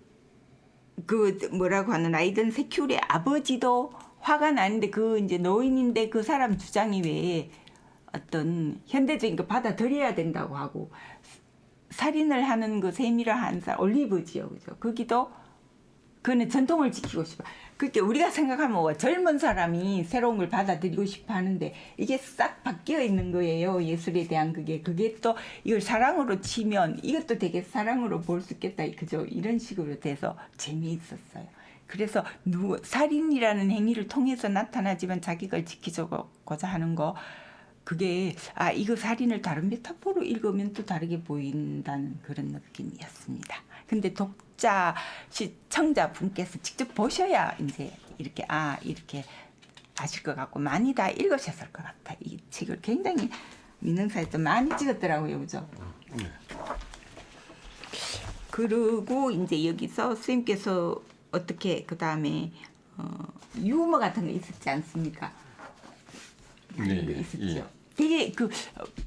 뭐라고 하는 아이든 세큐리의 아버지도 화가 나는데 그 이제 노인인데 그 사람 주장이 왜 어떤 현대적인 거 받아들여야 된다고 하고 살인을 하는 그 세미라 한 사람 올리브지요, 그죠? 거기도 그는 전통을 지키고 싶어. 그때 우리가 생각하면 뭐 젊은 사람이 새로운 걸 받아들이고 싶어 하는데 이게 싹 바뀌어 있는 거예요. 예술에 대한 그게 또 이걸 사랑으로 치면 이것도 되게 사랑으로 볼 수 있겠다. 그죠? 이런 식으로 돼서 재미있었어요. 그래서 살인이라는 행위를 통해서 나타나지만 자기 걸 지키고자 하는 거 그게 이거 살인을 다른 메타포로 읽으면 또 다르게 보인다는 그런 느낌이었습니다. 근데 시청자분께서 직접 보셔야 이제 이렇게 이렇게 아실 것 같고 많이 다 읽으셨을 것 같아. 이 책을 굉장히 민흥사에도 많이 찍었더라고요, 그죠? 그리고 이제 여기서 선생님께서 어떻게 그 다음에 유머 같은 거 있었지 않습니까? 네, 있었죠. 예. 되게 그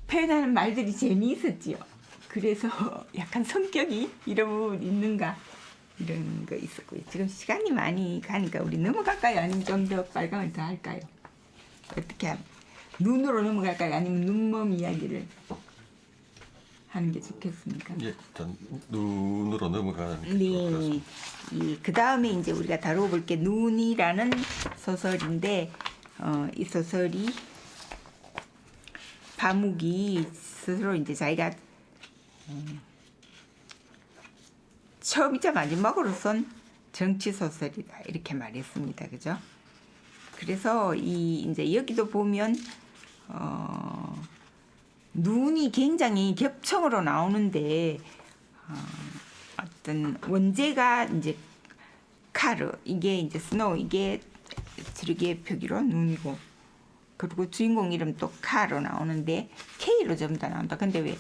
표현하는 말들이 재미있었지요. 그래서 약간 성격이 이런 부분 있는가 이런 거 있었고요. 지금 시간이 많이 가니까 우리 넘어갈까요? 아니면 좀 더 빨강을 더 할까요? 어떻게 하면 눈으로 넘어갈까요? 아니면 눈몸 이야기를 하는 게 좋겠습니까? 예, 일단 눈으로 넘어가는 게 네. 그 다음에 이제 우리가 다뤄볼 게 눈이라는 소설인데 이 소설이 파묵이 스스로 이제 자기가 처음이자 마지막으로 쓴 정치 소설이다 이렇게 말했습니다, 그죠? 그래서 이제 여기도 보면 눈이 굉장히 겹청으로 나오는데 어떤 원제가 이제 카르 이게 이제 스노우 이게 지르기의 표기로 눈이고 그리고 주인공 이름 또 카로 나오는데 K로 전부 다 나온다. 근데 왜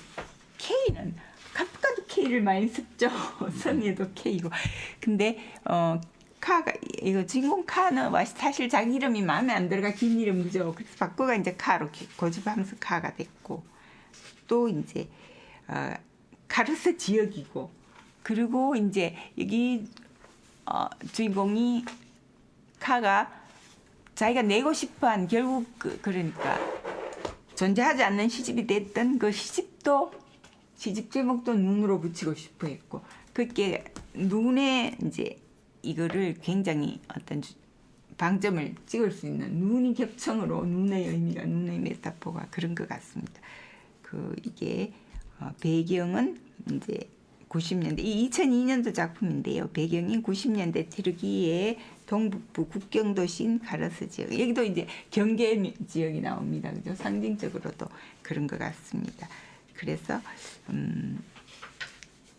K는 카프카도 K를 많이 썼죠. 성에도 K고. 근데 카가 이거 주인공 카는 사실 자기 이름이 마음에 안 들어가 긴 이름 그죠. 그래서 바꾸가 이제 카로 고집하면서 카가 됐고 또 이제 카르스 지역이고 그리고 이제 여기 주인공이 카가 자기가 내고 싶어한 결국 그러니까 존재하지 않는 시집이 됐던 그 시집도 시집 제목도 눈으로 붙이고 싶어 했고 그게 눈에 이제 이거를 굉장히 어떤 방점을 찍을 수 있는 눈이 겹청으로 눈의 의미가 눈의 메타포가 그런 것 같습니다. 이게 배경은 이제 90년대 이 2002년도 작품인데요. 배경이 90년대 튀르키예 동북부 국경도시인 카르스 지역. 여기도 이제 경계 지역이 나옵니다. 그죠? 상징적으로도 그런 것 같습니다. 그래서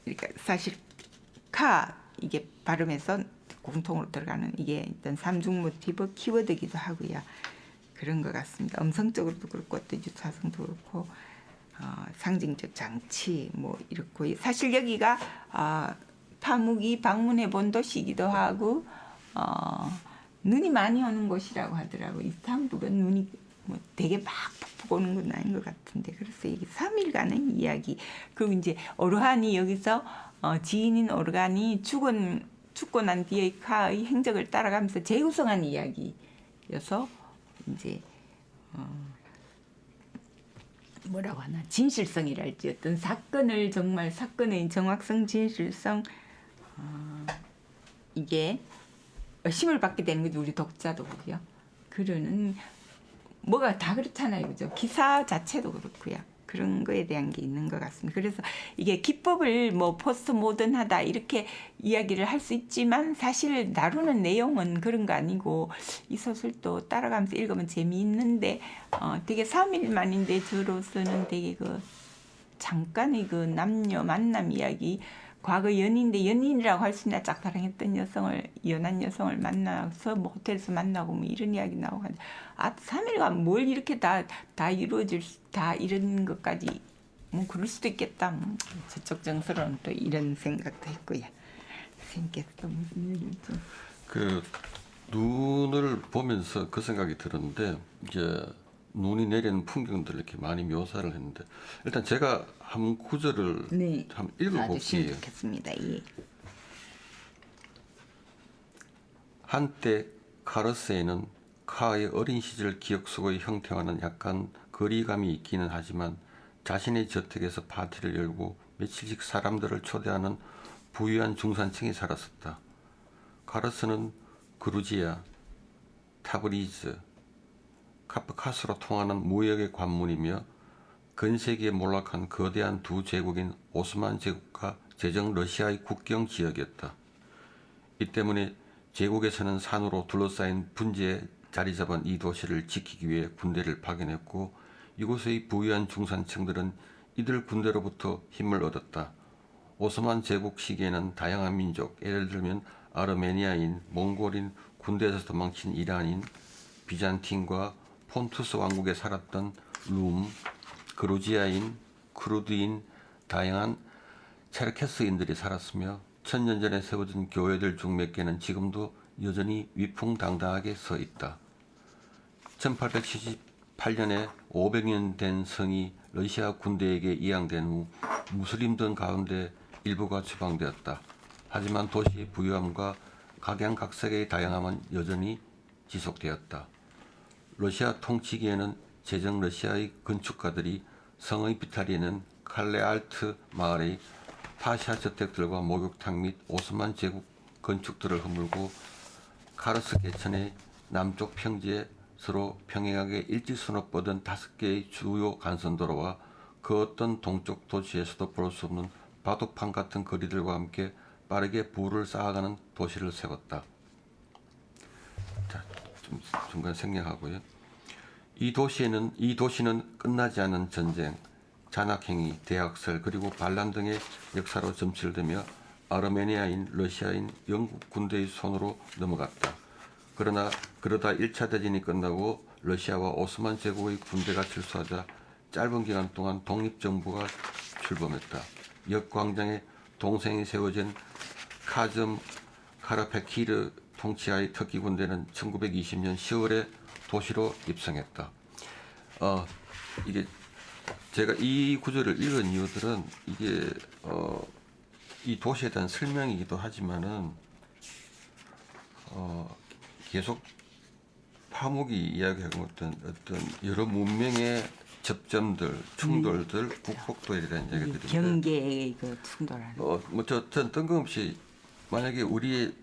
그러니까 사실 이게 발음에서 공통으로 들어가는 이게 일단 삼중 모티브 키워드기도 하고요. 그런 것 같습니다. 음성적으로도 그렇고 또 유사성도 그렇고 상징적 장치 뭐 이렇고 사실 여기가 파묵이 방문해 본 도시이기도 하고 눈이 많이 오는 곳이라고 하더라고. 이스탄불은 눈이 뭐 되게 막 푹푹 오는 건 아닌 것 같은데 그래서 이게 3일간의 이야기 그리고 이제 오르한이 여기서 지인인 오르간이 죽고 난 뒤에 카의 행적을 따라가면서 재구성한 이야기여서 이제 뭐라고 하나 진실성이랄지 어떤 사건을 정말 사건의 정확성 진실성 이게 의심을 받게 되는 거죠. 우리 독자도 그렇고요. 그러는 뭐가 다 그렇잖아요. 그죠? 기사 자체도 그렇고요. 그런 거에 대한 게 있는 것 같습니다. 그래서 이게 기법을 뭐 포스트 모던하다 이렇게 이야기를 할 수 있지만 사실 다루는 내용은 그런 거 아니고 이 소설도 따라가면서 읽으면 재미있는데 되게 3일 만인데 저로서는 되게 잠깐의 남녀 만남 이야기 과거 연인인데 연인이라고 할 수 있나 짝사랑했던 연한 여성을 만나서 뭐 호텔에서 만나고 뭐 이런 이야기 나오고 하는데 3일간 뭘 이렇게 다 이루어질 다 이런 것까지 뭐 그럴 수도 있겠다. 저쪽 정서로는 또 이런 생각도 했고요. 선생님께서 또 무슨 얘기를 좀 눈을 보면서 그 생각이 들었는데 이제 눈이 내리는 풍경들을 이렇게 많이 묘사를 했는데 일단 제가 한 구절을 네. 한번 아주시면 읽어볼게요. 좋겠습니다. 예. 한때 카르스에는 카의 어린 시절 기억 속의 형태와는 약간 거리감이 있기는 하지만 자신의 저택에서 파티를 열고 며칠씩 사람들을 초대하는 부유한 중산층이 살았었다. 카르스는 그루지아, 타브리즈, 카프카스로 통하는 무역의 관문이며 근세기에 몰락한 거대한 두 제국인 오스만 제국과 제정 러시아의 국경 지역이었다. 이 때문에 제국에서는 산으로 둘러싸인 분지에 자리 잡은 이 도시를 지키기 위해 군대를 파견했고 이곳의 부유한 중산층들은 이들 군대로부터 힘을 얻었다. 오스만 제국 시기에는 다양한 민족, 예를 들면 아르메니아인, 몽골인, 군대에서 도망친 이란인, 비잔틴과 폰투스 왕국에 살았던 룸, 그루지아인, 쿠르드인, 다양한 체르케스인들이 살았으며 천년 전에 세워진 교회들 중 몇 개는 지금도 여전히 위풍당당하게 서 있다. 1878년에 500년 된 성이 러시아 군대에게 이양된 후 무슬림들 가운데 일부가 추방되었다. 하지만 도시의 부유함과 각양각색의 다양함은 여전히 지속되었다. 러시아 통치기에는 제정 러시아의 건축가들이 성의 비탈리는 칼레알트 마을의 파샤 저택들과 목욕탕 및 오스만 제국 건축들을 허물고 카르스 개천의 남쪽 평지에 서로 평행하게 일직선으로 뻗은 5개의 주요 간선도로와 그 어떤 동쪽 도시에서도 볼 수 없는 바둑판 같은 거리들과 함께 빠르게 부를 쌓아가는 도시를 세웠다. 자, 좀 중간 생략하고요. 이 도시는 끝나지 않은 전쟁, 잔악행위, 대학살 그리고 반란 등의 역사로 점칠되며 아르메니아인, 러시아인, 영국 군대의 손으로 넘어갔다. 그러다 1차 대전이 끝나고 러시아와 오스만 제국의 군대가 철수하자 짧은 기간 동안 독립정부가 출범했다. 역 광장에 동생이 세워진 카즘 카라페키르 통치하의 터키 군대는 1920년 10월에 도시로 입성했다. 이게 제가 이 구절을 읽은 이유들은 이게 이 도시에 대한 설명이기도 하지만은 계속 파묵이 이야기하고 어떤 여러 문명의 접점들, 충돌들, 국폭도에 대한 이야기들인데 경계의 그 충돌하는. 저 뜬금없이 만약에 우리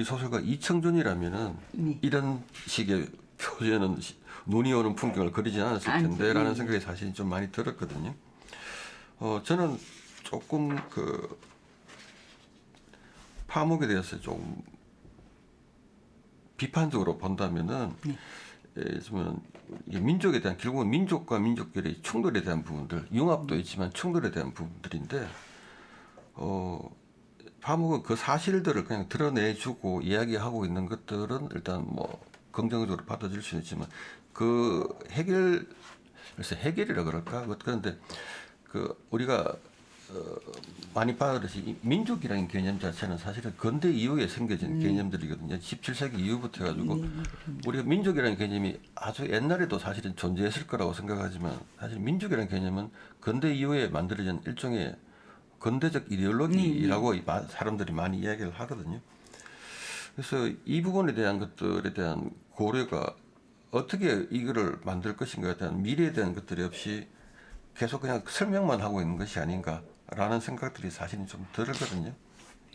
소설가 이청준이라면은 네. 이런 식의 표현은 눈이 오는 풍경을 그리지 않았을 텐데라는 생각이 사실 좀 많이 들었거든요. 저는 조금 그 파묵에 대해서 좀 비판적으로 본다면은 민족에 대한 결국은 민족과 민족끼리 충돌에 대한 부분들, 융합도 있지만 충돌에 대한 부분들인데 파묵은 그 사실들을 그냥 드러내주고 이야기하고 있는 것들은 일단 뭐 긍정적으로 받아들일 수 있지만 그 해결이라 그럴까? 그런데 그 우리가 많이 받아들여서 민족이라는 개념 자체는 사실은 근대 이후에 생겨진 개념들이거든요. 17세기 이후부터 해가지고 우리가 민족이라는 개념이 아주 옛날에도 사실은 존재했을 거라고 생각하지만 사실 민족이라는 개념은 근대 이후에 만들어진 일종의 근대적 이데올로기라고 사람들이 많이 이야기를 하거든요. 그래서 이 부분에 대한 것들에 대한 고려가 어떻게 이거를 만들 것인가에 대한 미래에 대한 것들이 없이 계속 그냥 설명만 하고 있는 것이 아닌가라는 생각들이 사실은 좀 들거든요.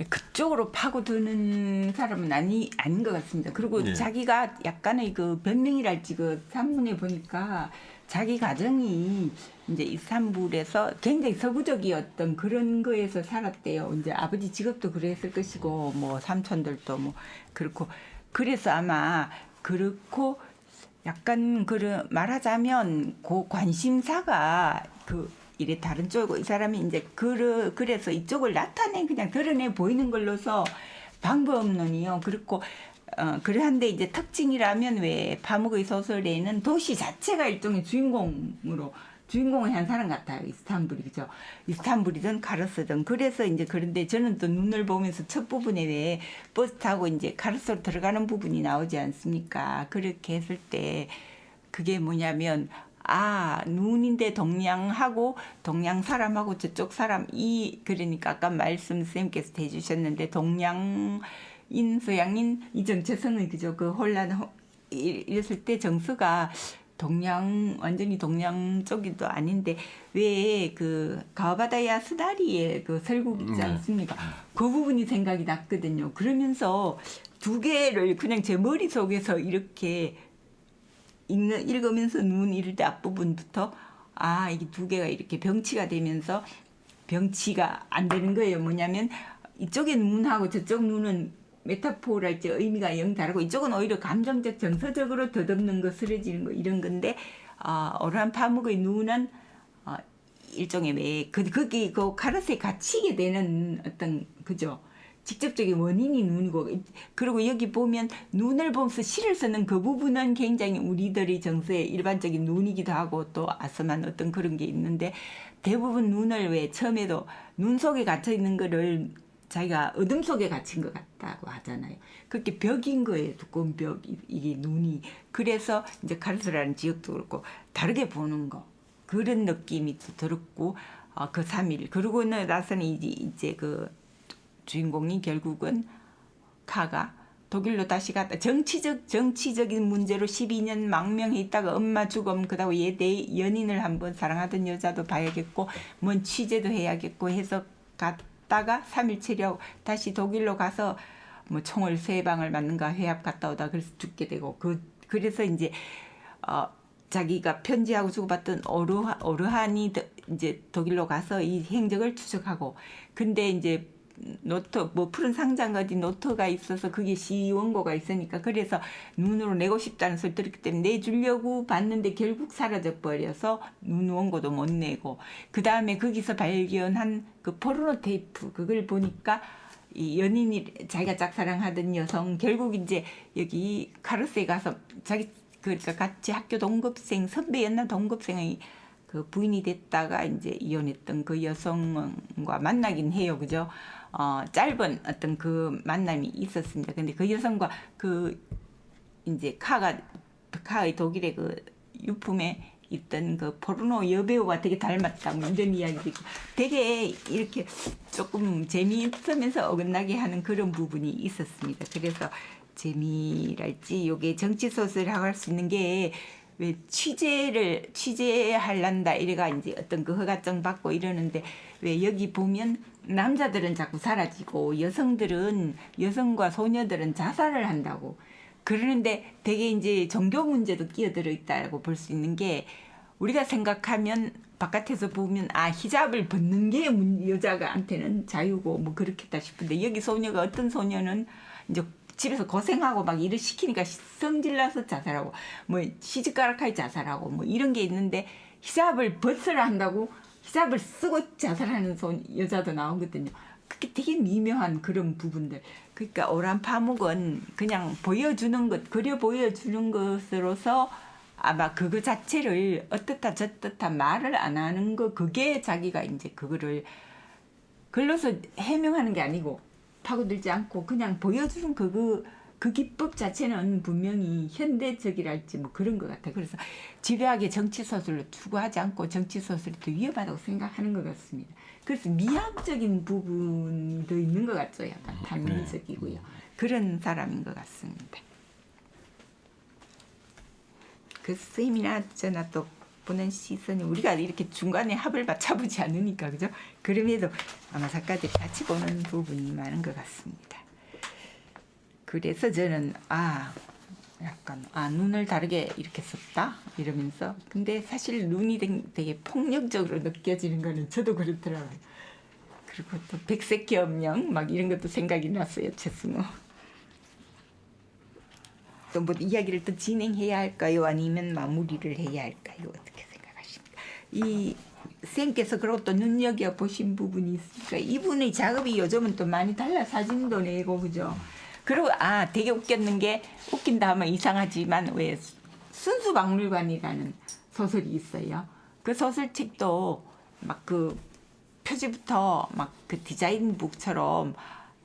그쪽으로 파고드는 사람은 아닌 것 같습니다. 그리고 예. 자기가 약간의 그 변명이랄지 그 산문에 보니까 자기 가정이 이제 이스탄불에서 굉장히 서구적이었던 그런 거에서 살았대요. 이제 아버지 직업도 그랬을 것이고 뭐 삼촌들도 뭐 그렇고 그래서 아마 그렇고 약간 말하자면 그 관심사가 그 이래 다른 쪽이고 이 사람이 이제 그래서 이쪽을 그냥 드러내 보이는 걸로서 방법론이요. 그렇고 그러한데 이제 특징이라면 왜 파묵의 소설에는 도시 자체가 일종의 주인공을 한 사람 같아요. 이스탄불이 그죠? 이스탄불이든 카르스든 그래서 이제 그런데 저는 또 눈을 보면서 첫 부분에 왜 버스 타고 이제 카르스로 들어가는 부분이 나오지 않습니까? 그렇게 했을 때 그게 뭐냐면 눈인데 동양하고 동양 사람하고 저쪽 사람 그러니까 아까 말씀 선생님께서 해주셨는데 동양인 서양인 이 정체성은 그죠 그 혼란 이랬을 때 정서가 완전히 동양 쪽이도 아닌데 왜 그 가와바다야 스다리의 그 설국 있지 않습니까? 그 부분이 생각이 났거든요. 그러면서 두 개를 그냥 제 머릿속에서 이렇게 읽으면서 눈 이럴 때 앞부분부터 이게 두 개가 이렇게 병치가 되면서 병치가 안 되는 거예요. 뭐냐면 이쪽의 눈하고 저쪽 눈은 메타포랄지 의미가 영 다르고 이쪽은 오히려 감정적 정서적으로 덧없는 거 쓰러지는 거 이런 건데 오르한 파묵의 눈은 일종의 그게 그 카르스에 갇히게 되는 어떤 그죠 직접적인 원인이 눈이고 그리고 여기 보면 눈을 보면서 시를 쓰는 그 부분은 굉장히 우리들의 정서의 일반적인 눈이기도 하고 또 아스만 어떤 그런 게 있는데 대부분 눈을 왜 처음에도 눈 속에 갇혀 있는 거를 자기가 어둠 속에 갇힌 것 같다고 하잖아요. 그렇게 벽인 거예요. 두꺼운 벽, 이게 눈이. 그래서 이제 카르스라는 지역도 그렇고 다르게 보는 거. 그런 느낌이 들었고, 그 3일. 그러고 나서는 이제 그 주인공이 결국은 카가 독일로 다시 갔다. 정치적인 문제로 12년 망명해 있다가 엄마 죽음, 그다음 얘 연인을 한번 사랑하던 여자도 봐야겠고, 뭔 취재도 해야겠고 해서 갔다가 3일 체류하고 다시 독일로 가서 뭐 총을 3방을 맞는가 회합 갔다 오다 그래서 죽게 되고 그래서 이제 자기가 편지하고 주고받던 오르한이 이제 독일로 가서 이 행적을 추적하고 근데 이제 노트 푸른 상자가 어디 노트가 있어서 그게 시 원고가 있으니까 그래서 눈으로 내고 싶다는 소리 들었기 때문에 내주려고 봤는데 결국 사라져 버려서 눈 원고도 못 내고 그 다음에 거기서 발견한 그 포르노 테이프 그걸 보니까 이 연인이 자기가 짝사랑하던 여성 결국 이제 여기 카르스에 가서 그러니까 같이 학교 동급생 선배였나 동급생의 그 부인이 됐다가 이제 이혼했던 그 여성과 만나긴 해요, 그죠? 짧은 어떤 그 만남이 있었습니다. 근데 그 여성과 그 이제 카의 독일의 그 유품에 있던 그 포르노 여배우와 되게 닮았다 뭐 이런 이야기도 있고 되게 이렇게 조금 재미있으면서 어긋나게 하는 그런 부분이 있었습니다. 그래서 재미랄지 요게 정치 소설이라고 할 수 있는 게 왜 취재할란다 이래가 이제 어떤 그 허가증 받고 이러는데 왜 여기 보면 남자들은 자꾸 사라지고 여성과 소녀들은 자살을 한다고 그러는데 되게 이제 종교 문제도 끼어들어 있다고 볼 수 있는 게 우리가 생각하면 바깥에서 보면 히잡을 벗는 게 여자한테는 자유고 뭐 그렇겠다 싶은데 여기 소녀가 어떤 소녀는 이제 집에서 고생하고 막 일을 시키니까 성질나서 자살하고 뭐 시집가락하게 자살하고 뭐 이런 게 있는데 히잡을 벗으라 한다고 히잡을 쓰고 자살하는 여자도 나오거든요. 그게 되게 미묘한 그런 부분들. 그러니까 오란 파묵은 그냥 그려 보여주는 것으로서 아마 그거 자체를 어떻다 저떻다 말을 안 하는 거 그게 자기가 이제 그거를 글로서 해명하는 게 아니고 파고들지 않고 그냥 보여주는 그 기법 자체는 분명히 현대적이랄지 뭐 그런 것 같아요. 그래서 집요하게 정치소설로 추구하지 않고 정치소설이 더 위험하다고 생각하는 것 같습니다. 그래서 미학적인 부분도 있는 것 같죠. 약간 탐미적이고요. 그런 사람인 것 같습니다. 그 선생님이나 저나 또 보는 시선이 우리가 이렇게 중간에 합을 맞춰보지 않으니까 그죠? 그럼에도 아마 작가들이 같이 보는 부분이 많은 것 같습니다. 그래서 저는 약간 눈을 다르게 이렇게 썼다 이러면서 근데 사실 눈이 되게 폭력적으로 느껴지는 거는 저도 그렇더라고요. 그리고 또 백색기업령 막 이런 것도 생각이 났어요. 최승호. 또 뭐 이야기를 또 진행해야 할까요? 아니면 마무리를 해야 할까요? 어떻게 생각하십니까? 이 선생님께서 그리고 또 눈여겨보신 부분이 있으니까 이분의 작업이 요즘은 또 많이 달라 사진도 내고 그죠? 그리고 되게 웃긴다 하면 이상하지만 왜 순수박물관이라는 소설이 있어요. 그 소설책도 막 그 표지부터 막 그 디자인북처럼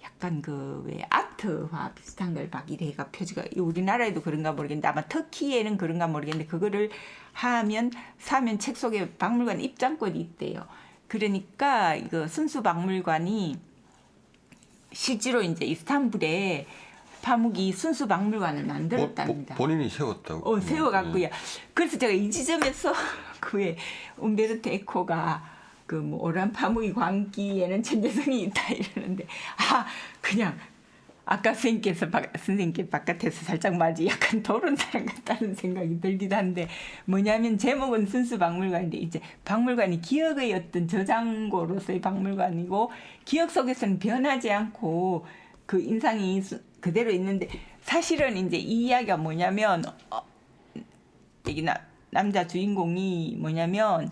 약간 그 왜 아트 아파트와 비슷한 걸 막 이래가 표지가 우리나라에도 그런가 모르겠는데 아마 터키에는 그런가 모르겠는데 그거를 사면 책 속에 박물관 입장권이 있대요. 그러니까 이거 순수박물관이 실제로 이제 이스탄불에 파묵이 순수박물관을 만들었답니다. 본인이 세웠다고? 세워갖고요. 그래서 제가 이 지점에서 그왜 움베르토 에코가 그 뭐 오란 파묵이 광기에는 천재성이 있다 이러는데 그냥 아까 선생님께 바깥에서 살짝 맞이 약간 도른 사람 같다는 생각이 들기도 한데 뭐냐면 제목은 순수박물관인데 이제 박물관이 기억의 어떤 저장고로서의 박물관이고 기억 속에서는 변하지 않고 그 인상이 그대로 있는데 사실은 이제 이 이야기가 뭐냐면 여기 남자 주인공이 뭐냐면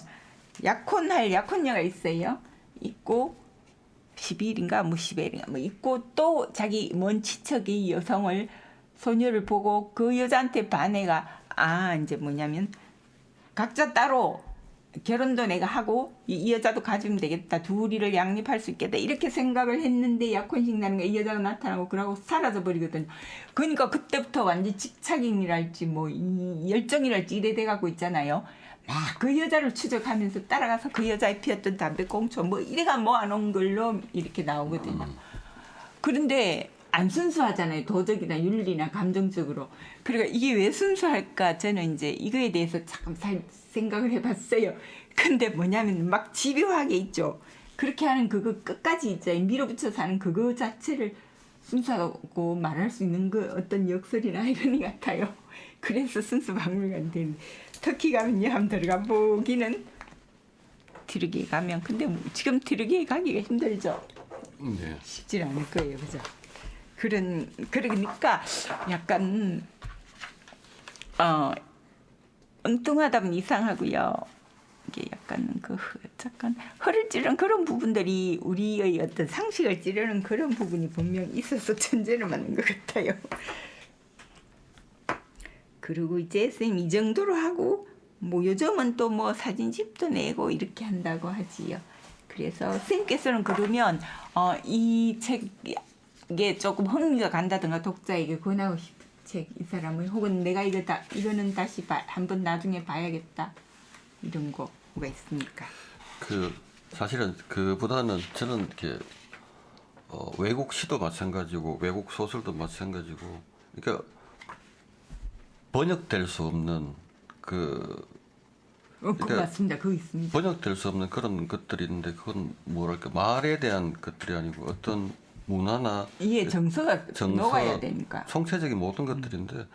약혼녀가 있어요. 있고 12일인가 뭐 10일인가 뭐 있고 또 자기 먼 친척이 여성을 소녀를 보고 그 여자한테 반해가 이제 뭐냐면 각자 따로 결혼도 내가 하고 이 여자도 가지면 되겠다. 둘이를 양립할 수 있겠다. 이렇게 생각을 했는데 약혼식 나는 거 이 여자가 나타나고 그러고 사라져 버리거든요. 그러니까 그때부터 완전 집착인이랄지 뭐 이 열정이랄지 이래 돼가고 있잖아요. 막 그 여자를 추적하면서 따라가서 그 여자의 피웠던 담배꽁초 뭐 이래가 모아놓은 걸로 이렇게 나오거든요. 그런데 안 순수하잖아요. 도덕이나 윤리나 감정적으로. 그러니까 이게 왜 순수할까? 저는 이제 이거에 대해서 잠깐 생각을 해봤어요. 근데 뭐냐면 막 집요하게 있죠. 그렇게 하는 그거 끝까지 있죠. 밀어붙여서 하는 그거 자체를 순수하고 말할 수 있는 그 어떤 역설이나 이런 것 같아요. 그래서 순수박물관이 되는. 터키 가면요 한번 들어가 보기는 트르키에 가면 근데 지금 트르키에 가기가 힘들죠. 네. 쉽지 않을 거예요, 그죠? 그러니까 약간 엉뚱하다면 이상하고요. 이게 약간 약간 허를 찌르는 그런 부분들이 우리의 어떤 상식을 찌르는 그런 부분이 분명 있어서 천재를 만든 것 같아요. 그리고 이제 선생님 이 정도로 하고 뭐 요즘은 또 뭐 사진집도 내고 이렇게 한다고 하지요. 그래서 선생님께서는 그러면 이 책에 조금 흥미가 간다든가 독자에게 권하고 싶은 책 이 사람을 혹은 내가 이거는 다시 한번 나중에 봐야겠다 이런 거 뭐가 있습니까? 사실은 그보다는 저는 이렇게 외국 시도 마찬가지고 외국 소설도 마찬가지고 그러니까 번역될 수 없는 그거 맞습니다. 그거 있습니다. 번역될 수 없는 그런 것들이 있는데 그건 뭐랄까 말에 대한 것들이 아니고 어떤 문화나 이게 정서가 녹아야 되니까 총체적인 모든 것들인데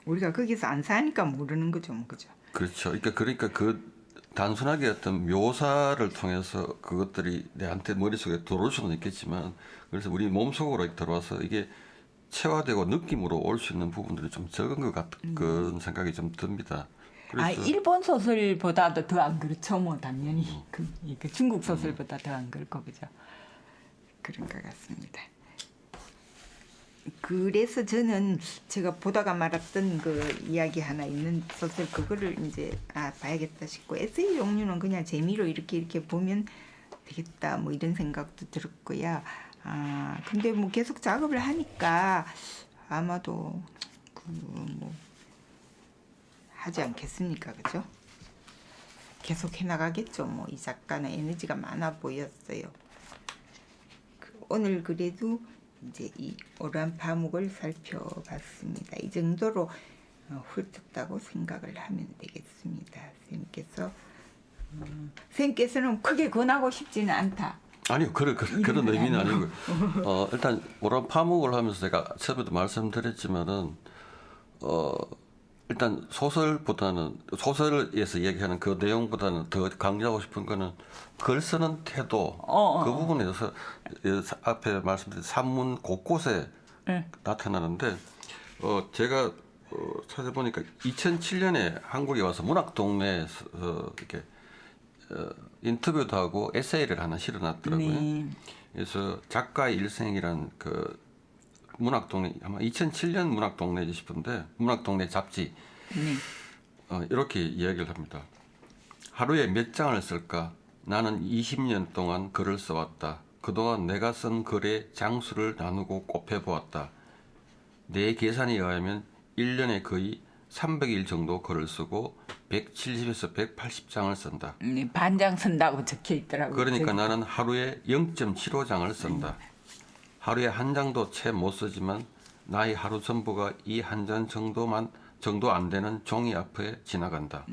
우리가 거기서 안 사니까 모르는 거죠, 그죠? 그렇죠. 그러니까 그 단순하게 어떤 묘사를 통해서 그것들이 내한테 머릿속에 들어올 수는 있겠지만 그래서 우리 몸속으로 들어와서 이게 체화되고 느낌으로 올 수 있는 부분들이 좀 적은 것 같은 생각이 좀 듭니다. 그래서 일본 소설보다도 더 안 그렇죠, 뭐 당연히 그 중국 소설보다 더 안 그렇고 그죠? 그런 것 같습니다. 그래서 저는 제가 보다가 말았던 그 이야기 하나 있는 소설 그거를 이제 봐야겠다 싶고 에세이 종류는 그냥 재미로 이렇게 보면 되겠다 뭐 이런 생각도 들었고요. 근데 뭐 계속 작업을 하니까 아마도 뭐 하지 않겠습니까, 그죠? 계속 해나가겠죠. 뭐 이 작가는 에너지가 많아 보였어요. 오늘 그래도 이제 이 오란 파묵을 살펴봤습니다. 이 정도로 훑었다고 생각을 하면 되겠습니다. 선생님께서는 크게 권하고 싶지는 않다. 아니요, 그런 의미는 아니고 일단 오란 파묵을 하면서 제가 처음에도 말씀드렸지만은 일단 소설에서 얘기하는 그 내용보다는 더 강조하고 싶은 거는 글 쓰는 태도 그 부분에서 앞에 말씀드린 산문 곳곳에 나타나는데 제가 찾아보니까 2007년에 한국에 와서 문학동네에서 이렇게 인터뷰도 하고 에세이를 하나 실어놨더라고요. 네. 그래서 작가의 일생이란 그 문학동네 아마 2007년 문학동네지 싶은데 문학동네 잡지 이렇게 이야기를 합니다. 하루에 몇 장을 쓸까? 나는 20년 동안 글을 써왔다. 그동안 내가 쓴 글의 장수를 나누고 곱해보았다. 내 계산에 의하면 1년에 거의 300일 정도 글을 쓰고 170에서 180장을 쓴다. 반장 쓴다고 적혀 있더라고요. 그러니까 나는 하루에 0.75장을 쓴다. 하루에 한 장도 채 못 쓰지만 나의 하루 전부가 이 한 장 정도 안 되는 종이 앞에 지나간다.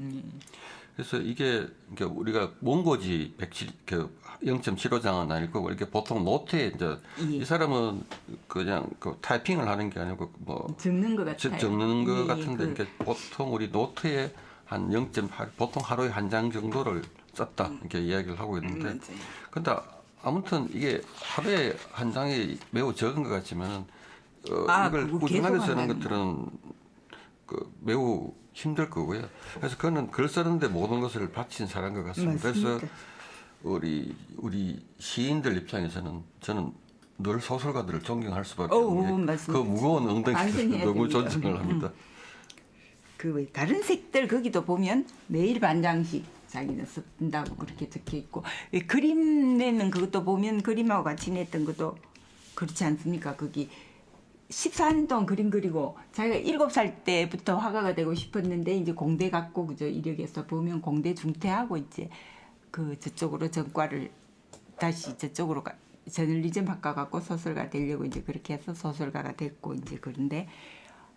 그래서 이게 우리가 원고지 0.75장은 아닐 거고 이렇게 보통 노트에 이제 이 사람은 그냥 그 타이핑을 하는 게 아니고 뭐 적는 것 같아요. 적는 것 같은데 이렇게 보통 우리 노트에 한 0.8 보통 하루에 한 장 정도를 썼다 이렇게 이야기를 하고 있는데 근데 아무튼 이게 하루에 한 장이 매우 적은 것 같지만은 이걸 꾸준하게 쓰는 것들은 매우 힘들 거고요. 그래서 그거는 글 쓰는데 모든 것을 바친 사람인 것 같습니다. 맞습니다. 그래서 우리 시인들 입장에서는 저는 늘 소설가들을 존경할 수밖에 없는 게 그 무거운 엉덩이를 너무 존경을 합니다. 그 다른 색들 거기도 보면 매일 반장씩 자기는 쓴다고 그렇게 적혀 있고 그림 내는 그것도 보면 그림하고 같이 냈던 것도 그렇지 않습니까? 거기 14년 동안 그림 그리고 자기가 7살 때부터 화가가 되고 싶었는데 이제 공대 갔고 그저 이력에서 보면 공대 중퇴하고 이제 그 저쪽으로 전과를 다시 저쪽으로 저널리즘 학과 갔고 소설가 되려고 이제 그렇게 해서 소설가가 됐고 이제 그런데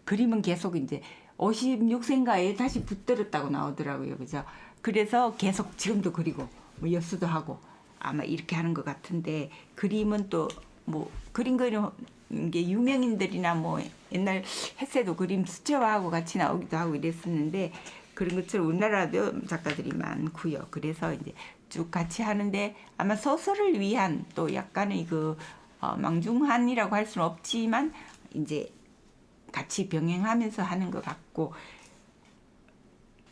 그림은 계속 이제 56세인가에 다시 붙들었다고 나오더라고요. 그죠? 그래서 계속 지금도 그리고 뭐 엽수도 하고 아마 이렇게 하는 것 같은데 그림은 또 뭐 그림 그리는 게 유명인들이나 뭐 옛날 햇새도 그림 수채화하고 같이 나오기도 하고 이랬었는데 그런 것처럼 우리나라도 작가들이 많고요. 그래서 이제 쭉 같이 하는데 아마 소설을 위한 또 약간의 그 망중한이라고 할 수는 없지만 이제 같이 병행하면서 하는 것 같고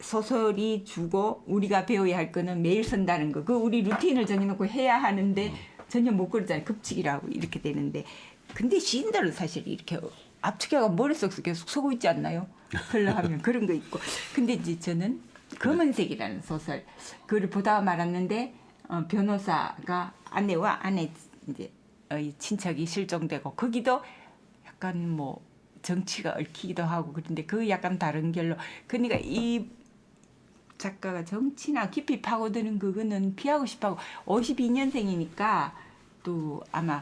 소설이 주고 우리가 배워야 할 거는 매일 쓴다는 거. 그 우리 루틴을 정해놓고 해야 하는데 전혀 못 그러잖아요. 급식이라고 이렇게 되는데 근데 시인들은 사실 이렇게 압축해가 머릿속에서 계속 쓰고 있지 않나요? 흘러하면 그런 거 있고 근데 이제 저는 검은색이라는 소설 그걸 보다가 말았는데 변호사가 아내와 아내 이제 친척이 실종되고 거기도 약간 뭐 정치가 얽히기도 하고 그런데 그 약간 다른 결로 그러니까 이 작가가 정치나 깊이 파고드는 그거는 피하고 싶어하고 52년생이니까 또 아마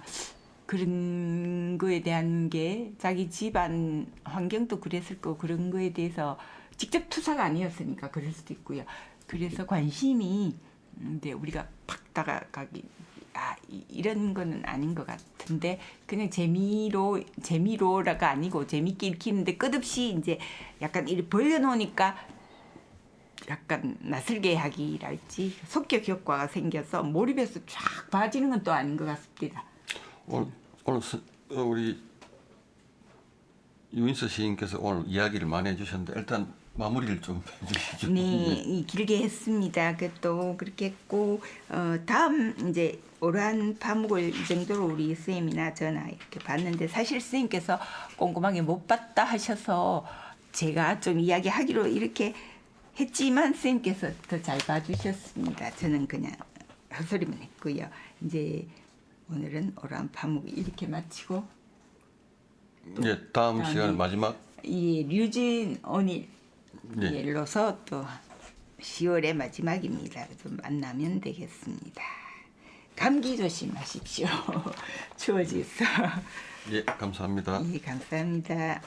그런 거에 대한 게 자기 집안 환경도 그랬을 거고 그런 거에 대해서 직접 투사가 아니었으니까 그럴 수도 있고요. 그래서 관심이 근데 우리가 팍 다가가기 이런 거는 아닌 것 같은데 그냥 재미로라가 아니고 재밌게 읽히는데 끝없이 이제 약간 이렇게 벌려놓으니까 약간 낯설게 하기랄지 성격 효과가 생겨서 몰입해서 쫙 빠지는 건 또 아닌 것 같습니다. 오늘 우리 유인서 시인께서 오늘 이야기를 많이 해주셨는데 일단 마무리를 좀 해주시죠. 네, 길게 했습니다. 또 그렇게 했고 다음 이제 오란 파묵을 이 정도로 우리 선생님이나 저나 이렇게 봤는데 사실 선생님께서 꼼꼼하게 못 봤다 하셔서 제가 좀 이야기하기로 이렇게 했지만 선생님께서 더 잘 봐주셨습니다. 저는 그냥 헛소리만 했고요. 이제 오늘은 오란 파묵 이렇게 마치고 예, 다음 시간 마지막 류진 오닐로서 또 10월의 마지막입니다. 좀 만나면 되겠습니다. 감기 조심하십시오. 추워져서. 예, 감사합니다. 예, 감사합니다.